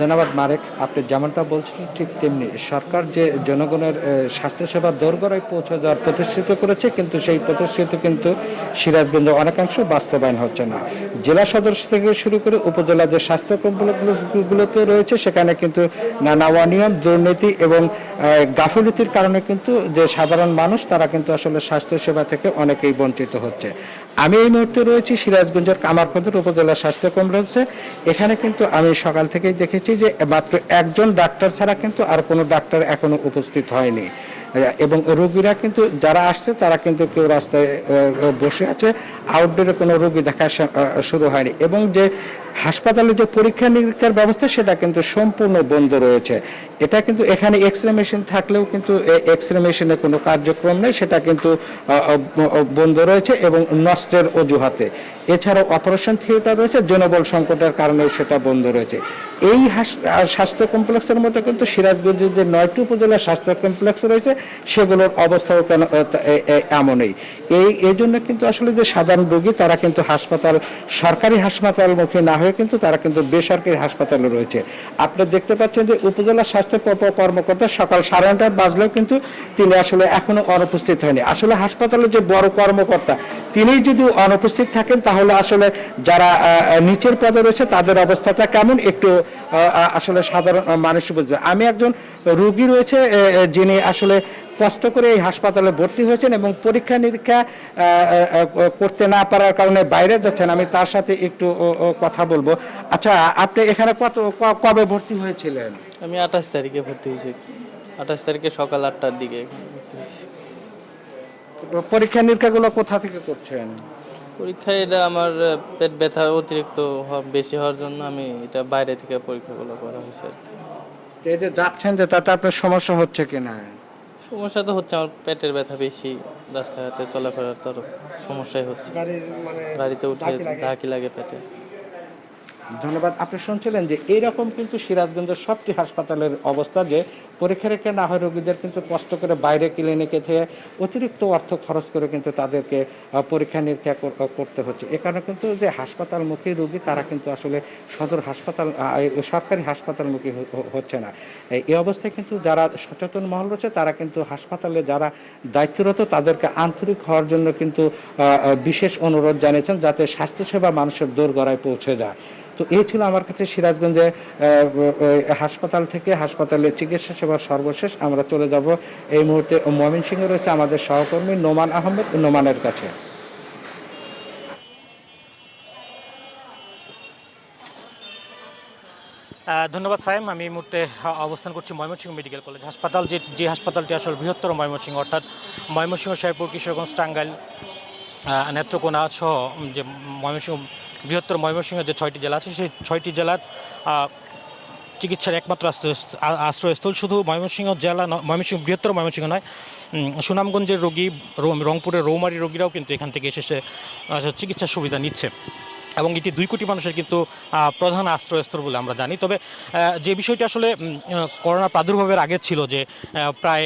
ধন্যবাদ মারেক, আপনি যেমনটা বলছিলেন ঠিক তেমনি সরকার যে জনগণের স্বাস্থ্যসেবা দোরগোড়ায় পৌঁছে দেওয়ার প্রতিশ্রুত করেছে, কিন্তু সেই প্রতিশ্রুতি কিন্তু সিরাজগঞ্জে অনেকাংশ বাস্তবায়ন হচ্ছে না। জেলা সদর থেকে শুরু করে উপজেলা যে স্বাস্থ্য কমপ্লেক্সগুলোতে রয়েছে, সেখানে কিন্তু নানা অনিয়ম, দুর্নীতি এবং গাফিলতির কারণে কিন্তু যে সাধারণ মানুষ, তারা কিন্তু আসলে স্বাস্থ্যসেবা থেকে অনেকেই বঞ্চিত হচ্ছে। আমি এই মুহূর্তে রয়েছি সিরাজগঞ্জের কামারখন্দর উপজেলা স্বাস্থ্য কমপ্লেক্সে। এখানে কিন্তু আমি সকাল থেকেই দেখেছি যে মাত্র একজন ডাক্তার ছাড়া কিন্তু আর কোনো ডাক্তার এখনো উপস্থিত হয়নি, এবং রোগীরা কিন্তু যারা আসছে তারা কিন্তু কেউ রাস্তায় বসে আছে, আউটডোরে কোনো রোগী দেখা শুরু হয়নি, এবং যে হাসপাতালে যে পরীক্ষা নিরীক্ষার ব্যবস্থা সেটা কিন্তু সম্পূর্ণ বন্ধ রয়েছে। এটা কিন্তু এখানে এক্সরে মেশিন থাকলেও কিন্তু এক্সরে মেশিনের কোনো কার্যক্রম নেই, সেটা কিন্তু বন্ধ রয়েছে এবং নষ্ট কষ্টের অজুহাতে। এছাড়াও অপারেশন থিয়েটার রয়েছে, জনবল সংকটের কারণে সেটা বন্ধ রয়েছে। এই স্বাস্থ্য কমপ্লেক্সের মধ্যে কিন্তু সিরাজগঞ্জের যে 9টি উপজেলার স্বাস্থ্য কমপ্লেক্স রয়েছে সেগুলোর অবস্থাও কেন এমনই। এই জন্য কিন্তু আসলে যে সাধারণ রোগী তারা কিন্তু হাসপাতাল, সরকারি হাসপাতালমুখী না হয়ে কিন্তু তারা কিন্তু বেসরকারি হাসপাতালে রয়েছে। আপনি দেখতে পাচ্ছেন যে উপজেলা স্বাস্থ্য কর্মকর্তা সকাল 9:30 বাজলেও কিন্তু তিনি আসলে এখনো অনুপস্থিত হয়নি। আসলে হাসপাতালের যে বড় কর্মকর্তা তিনি যদি অনুপস্থিত থাকেন তাহলে আসলে যারা নিচের পদে রয়েছে তাদের অবস্থাটা কেমন একটু আসলে সাধারণ মানুষ বুঝবে। আমি একজন রোগী রয়েছে যিনি আসলে কষ্ট করে এই হাসপাতালে ভর্তি হয়েছেন এবং পরীক্ষা নিরীক্ষা করতে না পারার কারণে বাইরে যাচ্ছেন। আমি তার সাথে একটু কথা বলবো। আচ্ছা, আপনি এখানে কবে ভর্তি হয়েছিলেন? আমি 28 তারিখে ভর্তি হয়েছি। 28 তারিখে সকাল 8টার দিকে ভর্তি হয়েছি। পরীক্ষা নিরীক্ষাগুলো কোথা থেকে করছেন? পরীক্ষা এটা আমার পেট ব্যথা অতিরিক্ত বেশি হওয়ার জন্য আমি এটা বাইরে থেকে পরীক্ষাগুলো করা হয়েছে। এই যে যাচ্ছেন যে তাতে আপনার সমস্যা হচ্ছে কিনা? সমস্যা তো হচ্ছে, আমার পেটের ব্যথা বেশি, রাস্তাঘাটে চলাফেরার তো সমস্যাই হচ্ছে, গাড়িতে উঠে ঝাঁকি লাগে পেটে। ধন্যবাদ। আপনি শুনছিলেন যে এইরকম কিন্তু সিরাজগঞ্জের সবটি হাসপাতালের অবস্থা, যে পরীক্ষা নিরীক্ষা না হয় রোগীদের কিন্তু কষ্ট করে বাইরে ক্লিনিকে থেকে অতিরিক্ত অর্থ খরচ করে কিন্তু তাদেরকে পরীক্ষা নিরীক্ষা করতে হচ্ছে। এ কারণে কিন্তু যে হাসপাতালমুখী রোগী তারা কিন্তু আসলে সদর হাসপাতাল, সরকারি হাসপাতালমুখী হচ্ছে না। এই অবস্থায় কিন্তু যারা সচেতন মহল রয়েছে তারা কিন্তু হাসপাতালে যারা দায়িত্বরত তাদেরকে আন্তরিক হওয়ার জন্য কিন্তু বিশেষ অনুরোধ জানিয়েছেন যাতে স্বাস্থ্যসেবা মানুষের দোরগোড়ায় পৌঁছে যায়। তো এই ছিল আমার কাছে সিরাজগঞ্জে হাসপাতাল থেকে হাসপাতালে চিকিৎসা সেবার সর্বশেষ। আমরা চলে যাব এই মুহূর্তে ময়মনসিংহে রয়েছে আমাদের সহকর্মী নোমান আহমেদ, নোমানের কাছে। ধন্যবাদ সায়েম। আমি এই মুহূর্তে অবস্থান করছি ময়মনসিংহ মেডিকেল কলেজ হাসপাতাল, যে হাসপাতালটি আসলে বৃহত্তর ময়মনসিংহ, অর্থাৎ ময়মনসিংহ, শেরপুর, কিশোরগঞ্জ, টাঙ্গাইল, নেত্রকোনা সহ যে ময়মনসিংহ বৃহত্তর ময়মনসিংহের যে 6টি জেলা আছে সেই 6টি জেলার চিকিৎসার একমাত্র আশ্রয়স্থল। শুধু ময়মনসিংহ জেলা, ময়মনসিংহ বৃহত্তর ময়মনসিংহ নয়, সুনামগঞ্জের রোগী, রংপুরের রৌমারী রোগীরাও কিন্তু এখান থেকে এসে চিকিৎসার সুবিধা নিচ্ছে এবং এটি 2 কোটি মানুষের কিন্তু প্রধান আশ্রয়স্থল বলে আমরা জানি। তবে যে বিষয়টি আসলে করোনা প্রাদুর্ভাবের আগে ছিল, যে প্রায়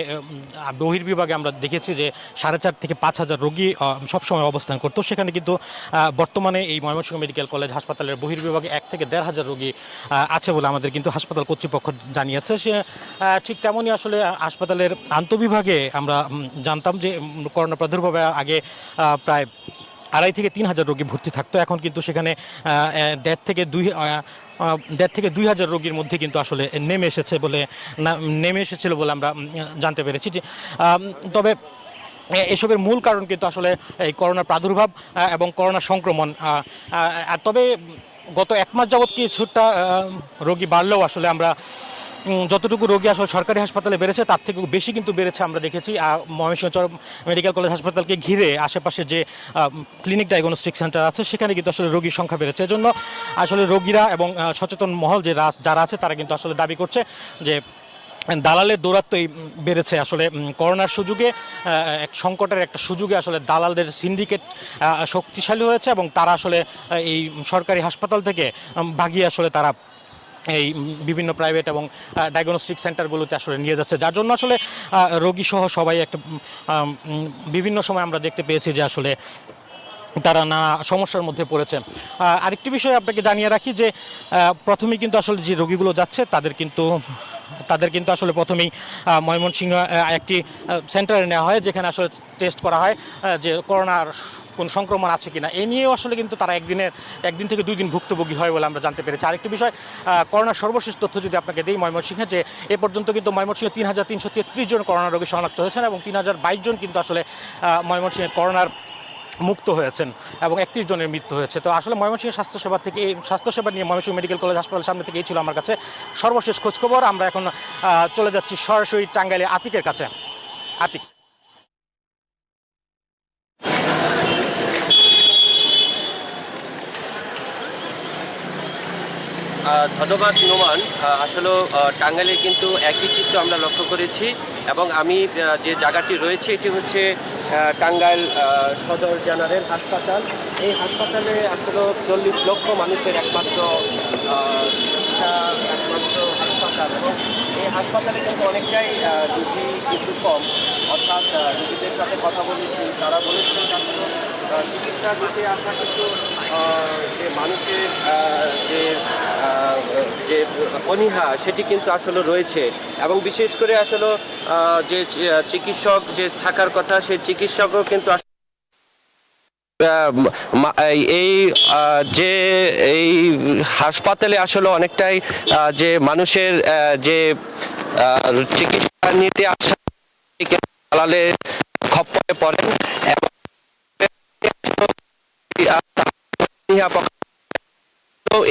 বহির্বিভাগে আমরা দেখেছি যে 4,500 থেকে 5,000 রোগী সবসময় অবস্থান করতো, সেখানে কিন্তু বর্তমানে এই ময়মনসিংহ মেডিকেল কলেজ হাসপাতালের বহির্বিভাগে 1 থেকে 1,500 রোগী আছে বলে আমাদের কিন্তু হাসপাতাল কর্তৃপক্ষ জানিয়েছে। সে ঠিক তেমনই আসলে হাসপাতালের আন্তঃবিভাগে আমরা জানতাম যে করোনা প্রাদুর্ভাবের আগে প্রায় 2,500 থেকে 3,000 রোগী ভর্তি থাকতো। এখন কিন্তু সেখানে 1,500 থেকে 2,000 রোগীর মধ্যে কিন্তু আসলে নেমে এসেছিল বলে আমরা জানতে পেরেছি। যে তবে এসবের মূল কারণ কিন্তু আসলে এই করোনার প্রাদুর্ভাব এবং করোনা সংক্রমণ। তবে গত 1 মাস যাবৎ কিছুটা রোগী বাড়লেও আসলে আমরা যতটুকু রোগী আসলে সরকারি হাসপাতালে বেড়েছে তার থেকে বেশি কিন্তু বেড়েছে আমরা দেখেছি ময়মনসিংহ মেডিকেল কলেজ হাসপাতালকে ঘিরে আশেপাশে যে ক্লিনিক ডায়াগনস্টিক সেন্টার আছে সেখানে কিন্তু আসলে রোগীর সংখ্যা বেড়েছে। এজন্য আসলে রোগীরা এবং সচেতন মহল যারা আছে তারা কিন্তু আসলে দাবি করছে যে দালালের দৌরাত্মই বেড়েছে। আসলে করোনার সুযোগে, এক সংকটের একটা সুযোগে আসলে দালালদের সিন্ডিকেট শক্তিশালী হয়েছে এবং তারা আসলে এই সরকারি হাসপাতাল থেকে ভাগিয়ে আসলে তারা এই বিভিন্ন প্রাইভেট এবং ডায়াগনস্টিক সেন্টারগুলোতে আসলে নিয়ে যাচ্ছে, যার জন্য আসলে রোগী সহ সবাই একটা বিভিন্ন সময় আমরা দেখতে পেয়েছি যে আসলে তারা নানা সমস্যার মধ্যে পড়েছে। আরেকটি বিষয় আপনাকে জানিয়ে রাখি যে প্রথমেই কিন্তু আসলে যে রোগীগুলো যাচ্ছে তাদের কিন্তু আসলে প্রথমেই ময়মনসিংহ একটি সেন্টারে নেওয়া হয়, যেখানে আসলে টেস্ট করা হয় যে করোনার কোন সংক্রমণ আছে কিনা। এ নিয়েও আসলে কিন্তু তারা একদিন থেকে 2 দিন ভুক্তভোগী হয় বলে আমরা জানতে পেরেছি। আরেকটি বিষয়, করোনার সর্বশেষ তথ্য যদি আপনাকে দিই ময়মনসিংহে, যে এ পর্যন্ত কিন্তু ময়মনসিংহে 3,333 জন করোনা রোগী শনাক্ত হয়েছেন এবং 3,022 জন কিন্তু আসলে ময়মনসিংহে করোনার মুক্ত হয়েছেন এবং 31 জনের মৃত্যু হয়েছে। তো আসলে ময়মনসিংহ স্বাস্থ্যসেবা থেকে, এই স্বাস্থ্যসেবা নিয়ে ময়মনসিংহ মেডিকেল কলেজ হাসপাতালের সামনে থেকে এই ছিল আমার কাছে সর্বশেষ খোঁজখবর। আমরা এখন চলে যাচ্ছি সরাসরি টাঙ্গাইলে আতিকের কাছে। আতিক। ধন্যবাদ নোমান। আসলে টাঙ্গাইলে কিন্তু একই চিত্র আমরা লক্ষ্য করেছি এবং আমি যে জায়গাটি রয়েছে এটি হচ্ছে টাঙ্গাইল সদর জেনারেল হাসপাতাল। এই হাসপাতালে আসলে 40 লক্ষ মানুষের একমাত্র হাসপাতাল, এবং এই হাসপাতালে কিন্তু অনেকটাই রুগী কিন্তু কম, অর্থাৎ রুগীদের সাথে কথা বলেছি, তারা বলেছেন চিকিৎসা দিতে আসা কিন্তু যে মানুষের যে অনীহা সেটি কিন্তু আসলে রয়েছে, এবং বিশেষ করে আসলে যে চিকিৎসক যে থাকার কথা সেই চিকিৎসকও কিন্তু এই হাসপাতালে আসলে অনেকটাই যে মানুষের যে চিকিৎসা নিতে আসা দালালে খপ্পরে পড়েন, এবং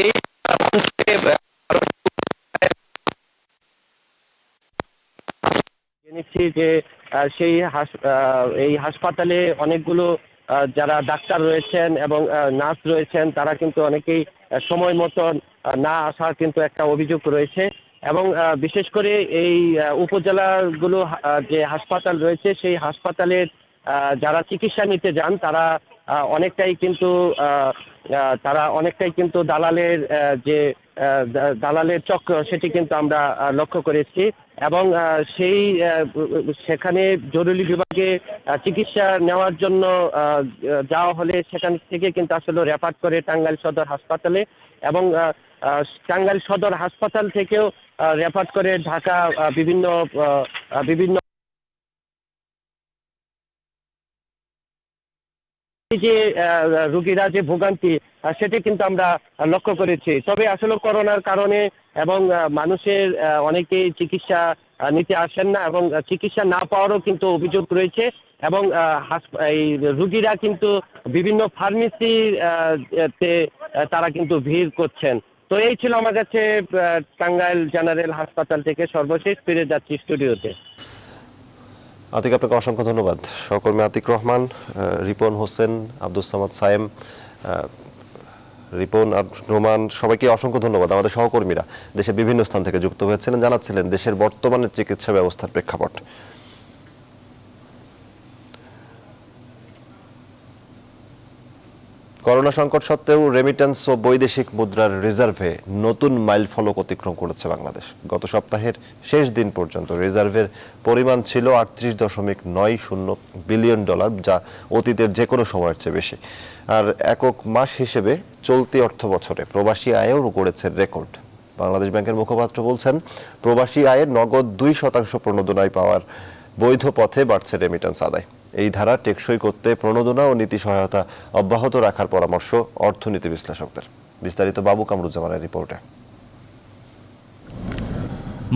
এই জেনেছি যে এই হাসপাতালে অনেকগুলো যারা ডাক্তার রয়েছেন এবং নার্স রয়েছেন, তারা কিন্তু অনেকেই সময় মতন না আসার কিন্তু একটা অভিযোগ রয়েছে, এবং বিশেষ করে এই উপজেলাগুলো যে হাসপাতাল রয়েছে সেই হাসপাতালের যারা চিকিৎসা নিতে যান তারা অনেকটাই কিন্তু দালালের যে দালালের চক্র সেটি কিন্তু আমরা লক্ষ্য করেছি, এবং সেখানে জরুরি বিভাগে চিকিৎসা নেওয়ার জন্য যাওয়া হলে সেখান থেকে কিন্তু আসলে রেফার করে টাঙ্গাইল সদর হাসপাতালে, এবং টাঙ্গাইল সদর হাসপাতাল থেকেও রেফার করে ঢাকা বিভিন্ন যে রোগীরা যে ভোগান্তি সেটি কিন্তু আমরা লক্ষ্য করেছি। তবে আসলে করোনার কারণে এবং মানুষের অনেকেই চিকিৎসা নিতে আসেন না, এবং চিকিৎসা না পাওয়ারও কিন্তু অভিযোগ রয়েছে, এবং এই রোগীরা কিন্তু বিভিন্ন ফার্মেসিতে তারা কিন্তু ভিড় করছেন। তো এই ছিল আমার কাছে টাঙ্গাইল জেনারেল হাসপাতাল থেকে সর্বশেষ, ফিরে যাচ্ছি স্টুডিওতে। আতিক, আপনাকে অসংখ্য ধন্যবাদ। সহকর্মী আতিক রহমান, রিপন হোসেন, আব্দুস সামাদ সায়েম, রিপন আর নোমান, সবাইকে অসংখ্য ধন্যবাদ। আমাদের সহকর্মীরা দেশের বিভিন্ন স্থান থেকে যুক্ত হয়েছিলেন, জানাচ্ছিলেন দেশের বর্তমানের চিকিৎসা ব্যবস্থার প্রেক্ষাপট। করোনা সংকট সত্ত্বেও রেমিটেন্স ও বৈদেশিক মুদ্রার রিজার্ভে নতুন মাইলফলক অতিক্রম করেছে বাংলাদেশ। গত সপ্তাহের শেষ দিন পর্যন্ত রিজার্ভের পরিমাণ ছিল 38.90 বিলিয়ন ডলার, যা অতীতের যে কোনো সময়ের চেয়ে বেশি। আর একক মাস হিসেবে চলতি অর্থ বছরে প্রবাসী আয়েও গড়েছে রেকর্ড। বাংলাদেশ ব্যাংকের মুখপাত্র বলছেন, প্রবাসী আয়ের নগদ 2% প্রণোদনায় পাওয়ার বৈধ পথে বাড়ছে রেমিটেন্স আদায়। এই ধারা টেকসই করতে প্রণোদনা ও নীতি সহায়তা অব্যাহত রাখার পরামর্শ অর্থনীতি বিশ্লেষকদের। বিস্তারিত বাবু কামরুজ্জামানের রিপোর্টে।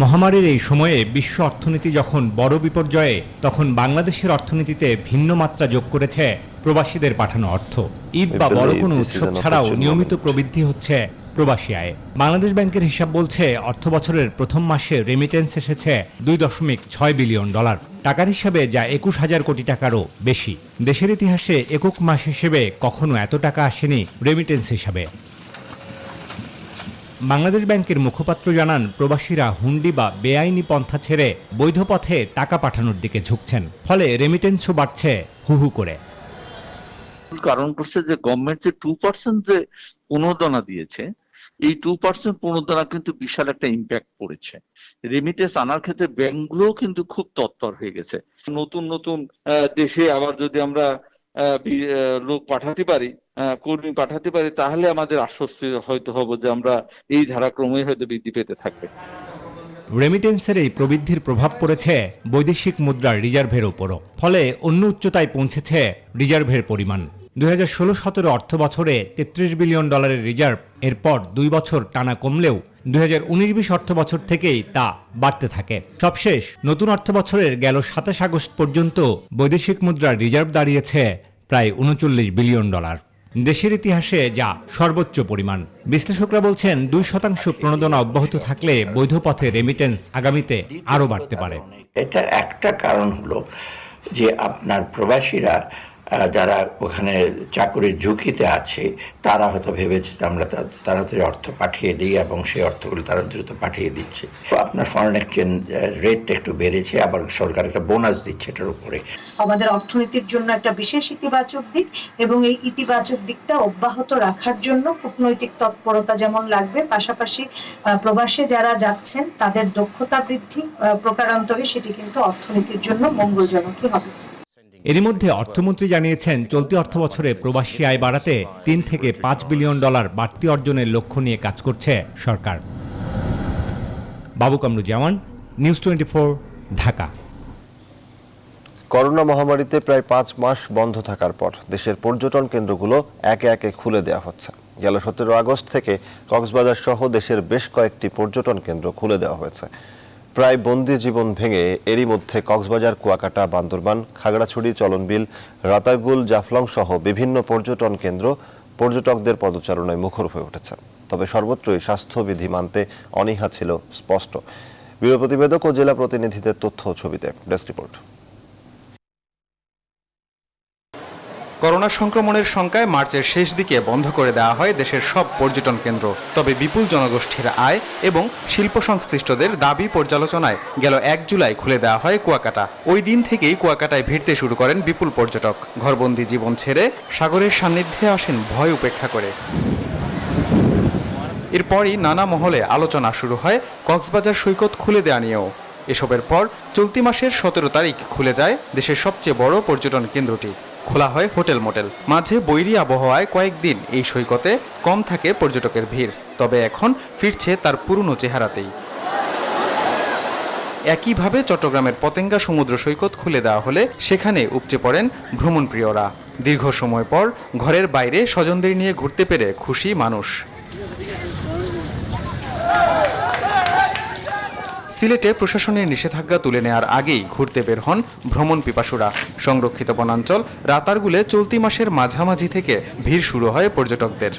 মহামারীর এই সময়ে বিশ্ব অর্থনীতি যখন বড় বিপর্যয়ে, তখন বাংলাদেশের অর্থনীতিতে ভিন্ন মাত্রা যোগ করেছে প্রবাসীদের পাঠানো অর্থ। ঈদ বা বড় কোনো উৎসব ছাড়াও নিয়মিত প্রবৃদ্ধি হচ্ছে প্রবাসী আয়ে। বাংলাদেশ ব্যাংকের হিসাব বলছে, অর্থ বছরের প্রথম মাসে রেমিটেন্স এসেছে 2.6 বিলিয়ন ডলার। টাকার হিসাবে যা 21,000 কোটি টাকারও বেশি। দেশের ইতিহাসে একক মাস হিসেবে কখনো এত টাকা আসেনি রেমিটেন্স হিসাবে। বাংলাদেশ ব্যাংকের মুখপাত্র জানান, প্রবাসীরা হুন্ডি বা বেআইনি পন্থা ছেড়ে বৈধ পথে টাকা পাঠানোর দিকে ঝুঁকছেন, ফলে রেমিটেন্সও বাড়ছে হু হু করে। কারণ করছে যে গভর্নমেন্ট যে 2% যে প্রণোদনা দিয়েছে, এই 2% প্রণোদনা কিন্তু বিশাল একটা ইম্প্যাক্ট পড়েছে। রেমিটেন্স আনার ক্ষেত্রে ব্যাংকগুলোও কিন্তু খুব তৎপর হয়ে গেছে। নতুন নতুন দেশে আবার যদি আমরা লোক পাঠাতে পারি, কর্মী পাঠাতে পারি, তাহলে আমাদের আশ্বস্ত হয়তো হবো যে আমরা এই ধারা ক্রমেই হয়তো বৃদ্ধি পেতে থাকবে। রেমিটেন্সের এই প্রবৃদ্ধির প্রভাব পড়েছে বৈদেশিক মুদ্রার রিজার্ভের উপরও, ফলে অন্য উচ্চতায় পৌঁছেছে রিজার্ভের পরিমাণ। 2016-17 অর্থ বছরে 33 বিলিয়ন ডলারের রিজার্ভ, এরপর 2 বছর টানা কমলেও 2019-20 অর্থ বছর থেকেই তা বাড়তে থাকে। সবশেষ নতুন অর্থ বছরের গেল 27 আগস্ট পর্যন্ত বৈদেশিক মুদ্রার রিজার্ভ দাঁড়িয়েছে প্রায় 39 বিলিয়ন ডলার, দেশের ইতিহাসে যা সর্বোচ্চ পরিমাণ। বিশ্লেষকরা বলছেন, 2% প্রণোদনা অব্যাহত থাকলে বৈধ পথে রেমিটেন্স আগামীতে আরও বাড়তে পারে। এটার একটা কারণ হলো যে আপনার প্রবাসীরা যারা ওখানে চাকুরির ঝুঁকিতে আছে তারা হয়তো ভেবেছে যে আমরা তাড়াতাড়ি অর্থ পাঠিয়ে দিই এবং সেই অর্থগুলো তারা দ্রুত পাঠিয়ে দিচ্ছে। আপনার ফরেন এক্সচেঞ্জ রেটটা একটু বেড়েছে, আবার সরকার একটা বোনাস দিচ্ছে এটার উপরে। আমাদের অর্থনীতির জন্য একটা বিশেষ ইতিবাচক দিক, এবং এই ইতিবাচক দিকটা অব্যাহত রাখার জন্য কূটনৈতিক তৎপরতা যেমন লাগবে, পাশাপাশি প্রবাসে যারা যাচ্ছেন তাদের দক্ষতা বৃদ্ধি প্রকারান্তরে সেটি কিন্তু অর্থনীতির জন্য মঙ্গলজনকই হবে। এরই মধ্যে অর্থমন্ত্রী জানিয়েছেন চলতি অর্থবছরে প্রবাসী আয় বাড়াতে 3 থেকে 5 বিলিয়ন ডলার বাড়তি অর্জনের লক্ষ্য নিয়ে কাজ করছে সরকার। বাবু কামরুজ্জামান, নিউজ 24, ঢাকা। করোনা মহামারীতে প্রায় 5 মাস বন্ধ থাকার পর দেশের পর্যটন কেন্দ্রগুলো একে একে খুলে দেওয়া হচ্ছে। গেল 17 আগস্ট থেকে কক্সবাজার সহ দেশের বেশ কয়েকটি পর্যটন কেন্দ্র খুলে দেওয়া হয়েছে। প্রায় বন্দি জীবন ভেঙে এরই মধ্যে কক্সবাজার, কুয়াকাটা, বান্দরবান, খাগড়াছড়ি, চলনবিল, রাতারগুল, জাফলং সহ বিভিন্ন পর্যটন কেন্দ্র পর্যটকদের পদচারণায় মুখর হয়ে উঠেছে। তবে সর্বত্রই স্বাস্থ্যবিধি মানতে অনীহা ছিল স্পষ্ট। ব্যুরো প্রতিবেদক ও জেলা প্রতিনিধিদের তথ্য ও ছবিতে ডেস্ক রিপোর্ট। করোনা সংক্রমণের শঙ্কায় মার্চের শেষ দিকে বন্ধ করে দেওয়া হয় দেশের সব পর্যটন কেন্দ্র। তবে বিপুল জনগোষ্ঠীর আয় এবং শিল্প সংশ্লিষ্টদের দাবি পর্যালোচনায় গেল 1 জুলাই খুলে দেওয়া হয় কুয়াকাটা। ওই দিন থেকেই কুয়াকাটায় ভিড়তে শুরু করেন বিপুল পর্যটক। ঘরবন্দি জীবন ছেড়ে সাগরের সান্নিধ্যে আসেন ভয় উপেক্ষা করে। এরপরই নানা মহলে আলোচনা শুরু হয় কক্সবাজার সৈকত খুলে দেওয়া নিয়েও। এসবের পর চলতি মাসের 17 তারিখ খুলে যায় দেশের সবচেয়ে বড় পর্যটন কেন্দ্রটি। খোলা হয় হোটেল মোটেল। মাঝে বৈরী আবহাওয়ায় কয়েকদিন এই সৈকতে কম থাকে পর্যটকের ভিড়, তবে এখন ফিরছে তার পুরনো চেহারাতেই। একইভাবে চট্টগ্রামের পতেঙ্গা সমুদ্র সৈকত খুলে দেওয়া হলে সেখানে উপচে পড়েন ভ্রমণপ্রিয়রা। দীর্ঘ সময় পর ঘরের বাইরে স্বজনদের নিয়ে ঘুরতে পেরে খুশি মানুষ। সিলেটে প্রশাসনের নিষেধাজ্ঞা তুলে নেওয়ার আগেই ঘুরতে বের হন ভ্রমণ পিপাসুরা। সংরক্ষিত বনাঞ্চল রাতারগুলে চলতি মাসের মাঝামাঝি থেকে ভিড় শুরু হয় পর্যটকদের।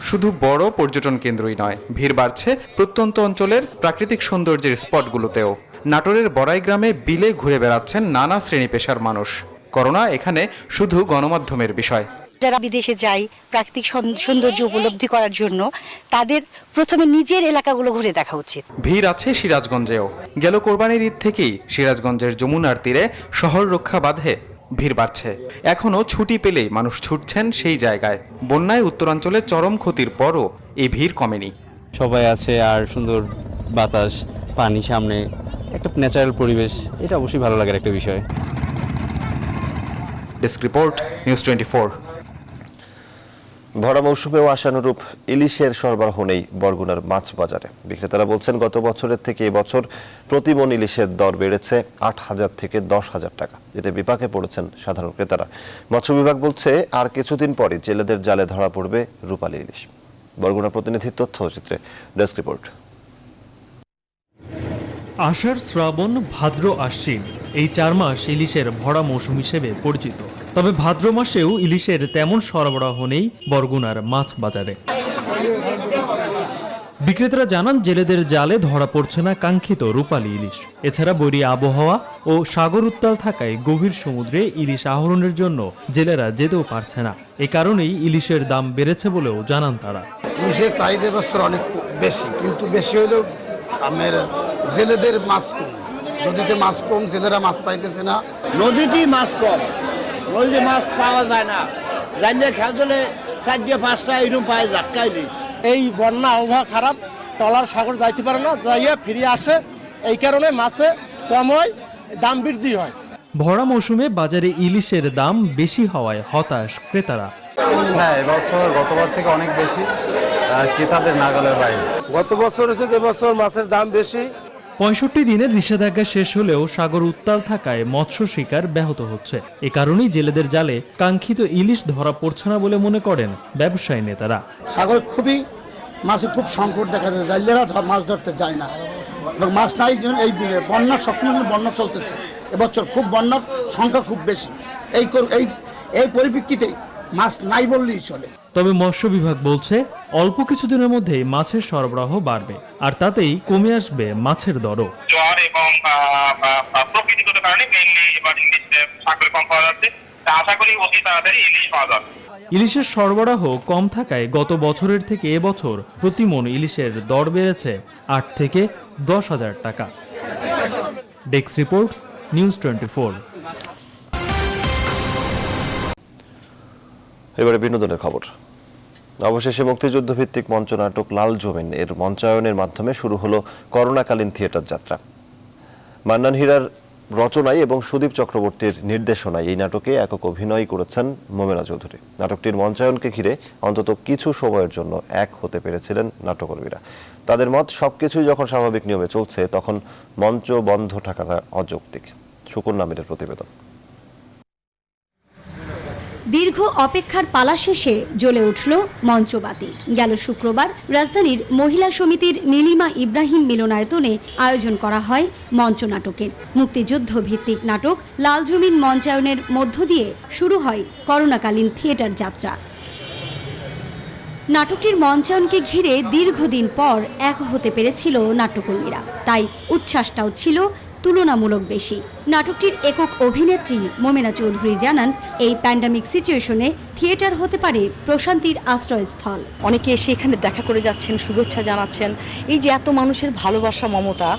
শুধু বড় পর্যটন কেন্দ্রই নয়, ভিড় বাড়ছে প্রত্যন্ত অঞ্চলের প্রাকৃতিক সৌন্দর্যের স্পটগুলোতেও। নাটোরের বড়াই গ্রামে বিলে ঘুরে বেড়াচ্ছেন নানা শ্রেণী পেশার মানুষ। করোনা এখানে শুধু গণমাধ্যমের বিষয়। যারা বিদেশে যায় প্রাকৃতিক সৌন্দর্য উপলব্ধি করার জন্য, তাদের প্রথমে নিজের এলাকাগুলো ঘুরে দেখা উচিত। ভিড় আছে সিরাজগঞ্জেও। গেল কোরবানির ঈদ থেকেই সিরাজগঞ্জের যমুনার তীরে শহর রক্ষা বাঁধে ভিড় বাড়ছে। এখনও ছুটি পেলেই মানুষ ছুটছেন সেই জায়গায়। বন্যায় উত্তরাঞ্চলে চরম ক্ষতির পরও এই ভিড় কমেনি। সবাই আছে আর সুন্দর বাতাস, পানি সামনে, একটা ন্যাচারাল পরিবেশ, এটা অবশ্যই ভালো লাগার একটা বিষয়। Desk report, news 24। ভরা মৌসুমেও আশানুরূপ ইলিশের সরবরাহ নেই বরগুনার মাছ বাজারে। বিক্রেতারা বলছেন গত বছরের থেকে এবছর প্রতি মণ ইলিশের দর বেড়েছে 8,000 থেকে 10,000 টাকা। এতে বিপাকে পড়েছেন সাধারণ ক্রেতারা। মৎস্য বিভাগ বলছে আর কিছুদিন পরে জেলেদের জালে ধরা পড়বে রূপালী ইলিশ। বরগুনা প্রতিনিধির তথ্যচিত্রে ডেস্ক রিপোর্ট। আষাঢ়, শ্রাবণ, ভাদ্র, আশ্বিন এই 4 মাস ইলিশের ভরা মৌসুম হিসেবে পরিচিত। তবে ভাদ্র মাসেও ইলিশের তেমন সরবরাহ নেই বরগুনার মাছ বাজারে। বিক্রেতারা জানান জেলেদের জালে ধরা পড়ছে না কাঙ্ক্ষিত রূপালী ইলিশ। এছাড়া বৈরী আবহাওয়া ও সাগর উত্তাল থাকায় গভীর সমুদ্রে ইলিশ আহরণের জন্য জেলেরা যেতেও পারছে না। এ কারণেই ইলিশের দাম বেড়েছে বলেও জানান তারা। ইলিশের চাহিদা বছর অনেক বেশি, কিন্তু বেশি হলেও জেলেদের মাছ কম। নদীতে মাছ কম, জেলেরা মাছ পাইতেছে না। নদীতেই মাছ কম, নদীতে মাছ পাওয়া যায় না। জানলে খেলে 4-5টা এরকম পায় জাটকা ইলিশ। এই বন্যা আবহাওয়া খারাপ, টলার সাগর যাইতে পারে না, যাইয়া ফিরে আসে। এই কারণে মাছে কম হয়, দাম বৃদ্ধি হয়। ভরা মৌসুমে বাজারে ইলিশের দাম বেশি হওয়ায় হতাশ ক্রেতারা। হ্যাঁ, এবছর গতবার থেকে অনেক বেশি, ক্রেতাদের নাগালের বাইরে। গত বছর এসে এবছর মাছের দাম বেশি। 65 দিনের নিষেধাজ্ঞা শেষ হলেও সাগর উত্তাল থাকায় মৎস্য শিকার ব্যাহত হচ্ছে। এ কারণেই জেলেদের জালে কাঙ্ক্ষিত ইলিশ ধরা পড়ছে না বলে মনে করেন ব্যবসায়ী নেতারা। সাগর খুবই মাছের খুব সংকট দেখা যায়, জালেরা মাছ ধরতে যায় না এবং মাছ নাই। এই বন্যা সবসময় বন্যা চলতেছে, এবছর খুব বন্যার সংখ্যা খুব বেশি। এই পরিপ্রেক্ষিতে মাছ নাই বললেই চলে। তবে মৎস্য বিভাগ বলছে অল্প কিছুদিনের মধ্যেই মাছের সরবরাহ বাড়বে, আর তাতেই কমে আসবে মাছের দরও। জ্বর এবং প্রকৃতিগত কারণে মেইনলি এবার ইলিশ সাগরে কম পাওয়া যাচ্ছে, আশা করি অতি তাড়াতাড়ি ইলিশ পাওয়া যাবে। ইলিশের সরবরাহ কম থাকায় গত বছরের থেকে এবছর প্রতি মণ ইলিশের দর বেড়েছে 8 থেকে 10,000 টাকা। Desk report, news 24। এবারে বিনোদনের খবর। অবশেষে মুক্তিযুদ্ধ ভিত্তিক মঞ্চনাটক লাল জমিন এর মঞ্চায়নের মাধ্যমে শুরু হলো করোনাকালীন থিয়েটার যাত্রা। মান্নান হীরার রচনায় এবং সুদীপ চক্রবর্তীর নির্দেশনায় এই নাটকে একক অভিনয় করেছেন মোমেনা চৌধুরী। নাটকটির মঞ্চায়নকে ঘিরে অন্তত কিছু সময়ের জন্য এক হতে পেরেছিলেন নাট্যকর্মীরা। তাদের মত, সবকিছুই যখন স্বাভাবিক নিয়মে চলছে তখন মঞ্চ বন্ধ থাকাটা অযৌক্তিক। শুকুর নামের প্রতিবেদন। দীর্ঘ অপেক্ষার পালা শেষে জ্বলে উঠল মঞ্চবাতি। গেল শুক্রবার রাজধানীর মহিলা সমিতির নীলিমা ইব্রাহিম মিলনায়তনে আয়োজন করা হয় মঞ্চনাটকের। মুক্তিযুদ্ধ ভিত্তিক নাটক লাল জমিন মঞ্চায়নের মধ্য দিয়ে শুরু হয় করোনাকালীন থিয়েটার যাত্রা। নাটকটির মঞ্চায়নকে ঘিরে দীর্ঘদিন পর এক হতে পেরেছিল নাট্যকর্মীরা, তাই উচ্ছ্বাসটাও ছিল তুলনামূলক বেশি। নাটকটির একক অভিনেত্রী মোমেনা চৌধুরী জানান, এই প্যান্ডামিক সিচুয়েশনে থিয়েটার হতে পারে প্রশান্তির আশ্রয়স্থল। অনেকে এসে এখানে দেখা করে যাচ্ছেন, শুভেচ্ছা জানাচ্ছেন। এই যে এত মানুষের ভালোবাসা, মমতা,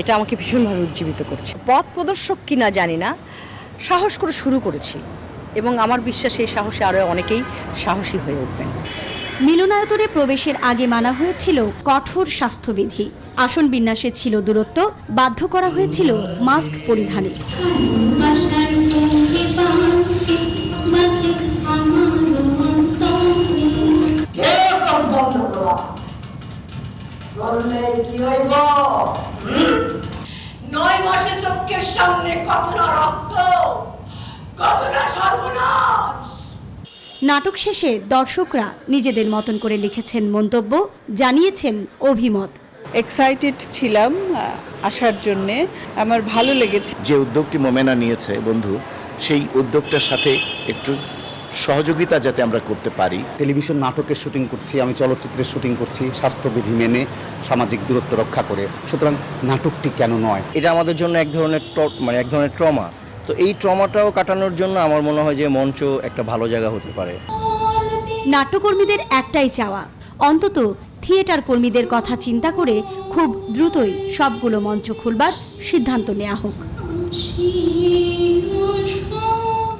এটা আমাকে ভীষণভাবে উজ্জীবিত করছে। পথ প্রদর্শক কিনা জানি না, সাহস করে শুরু করেছি এবং আমার বিশ্বাস এই সাহসে আরও অনেকেই সাহসী হয়ে উঠবেন। মিলনায়তনে প্রবেশের আগে মানা হয়েছিল কঠোর স্বাস্থ্যবিধি। আসন বিন্যাসে ছিল দূরত্ব, বাধ্য করা হয়েছিল মাস্ক পরিধানে। নয় মাসে চোখের সামনে কত না রক্ত, কত না সর্বনাশ। নাটক শেষে দর্শকরা নিজেদের মতন করে লিখেছেন মন্তব্য, জানিয়েছেন অভিমত। এক্সাইটেড ছিলাম আসার জন্যে, আমার ভালো লেগেছে। যে উদ্যোগটি মোমেনা নিয়েছে বন্ধু, সেই উদ্যোগটার সাথে একটু সহযোগিতা যাতে আমরা করতে পারি। টেলিভিশন নাটকের শুটিং করছি, আমি চলচ্চিত্রের শুটিং করছি স্বাস্থ্যবিধি মেনে, সামাজিক দূরত্ব রক্ষা করে। সুতরাং নাটকটি কেন নয়? এটা আমাদের জন্য এক ধরনের ট্রমা। তো এই ট্রমাটাও কাটানোর জন্য আমার মনে হয় যে মঞ্চ একটা ভালো জায়গা হতে পারে। নাট্যকর্মীদের একটাই চাওয়া, অন্তত থিয়েটার কর্মীদের কথা চিন্তা করে খুব দ্রুতই সবগুলো মঞ্চ খুলবার সিদ্ধান্ত নেওয়া হোক।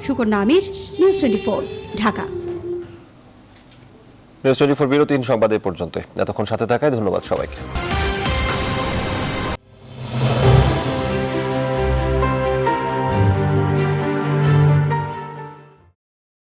সুকন্যা আমির, নিউজ 24, ঢাকা। নিউজ 24 বিরতিহীন সংবাদ এই পর্যন্ত। এতক্ষণ সাথে থাকায় ধন্যবাদ সবাইকে।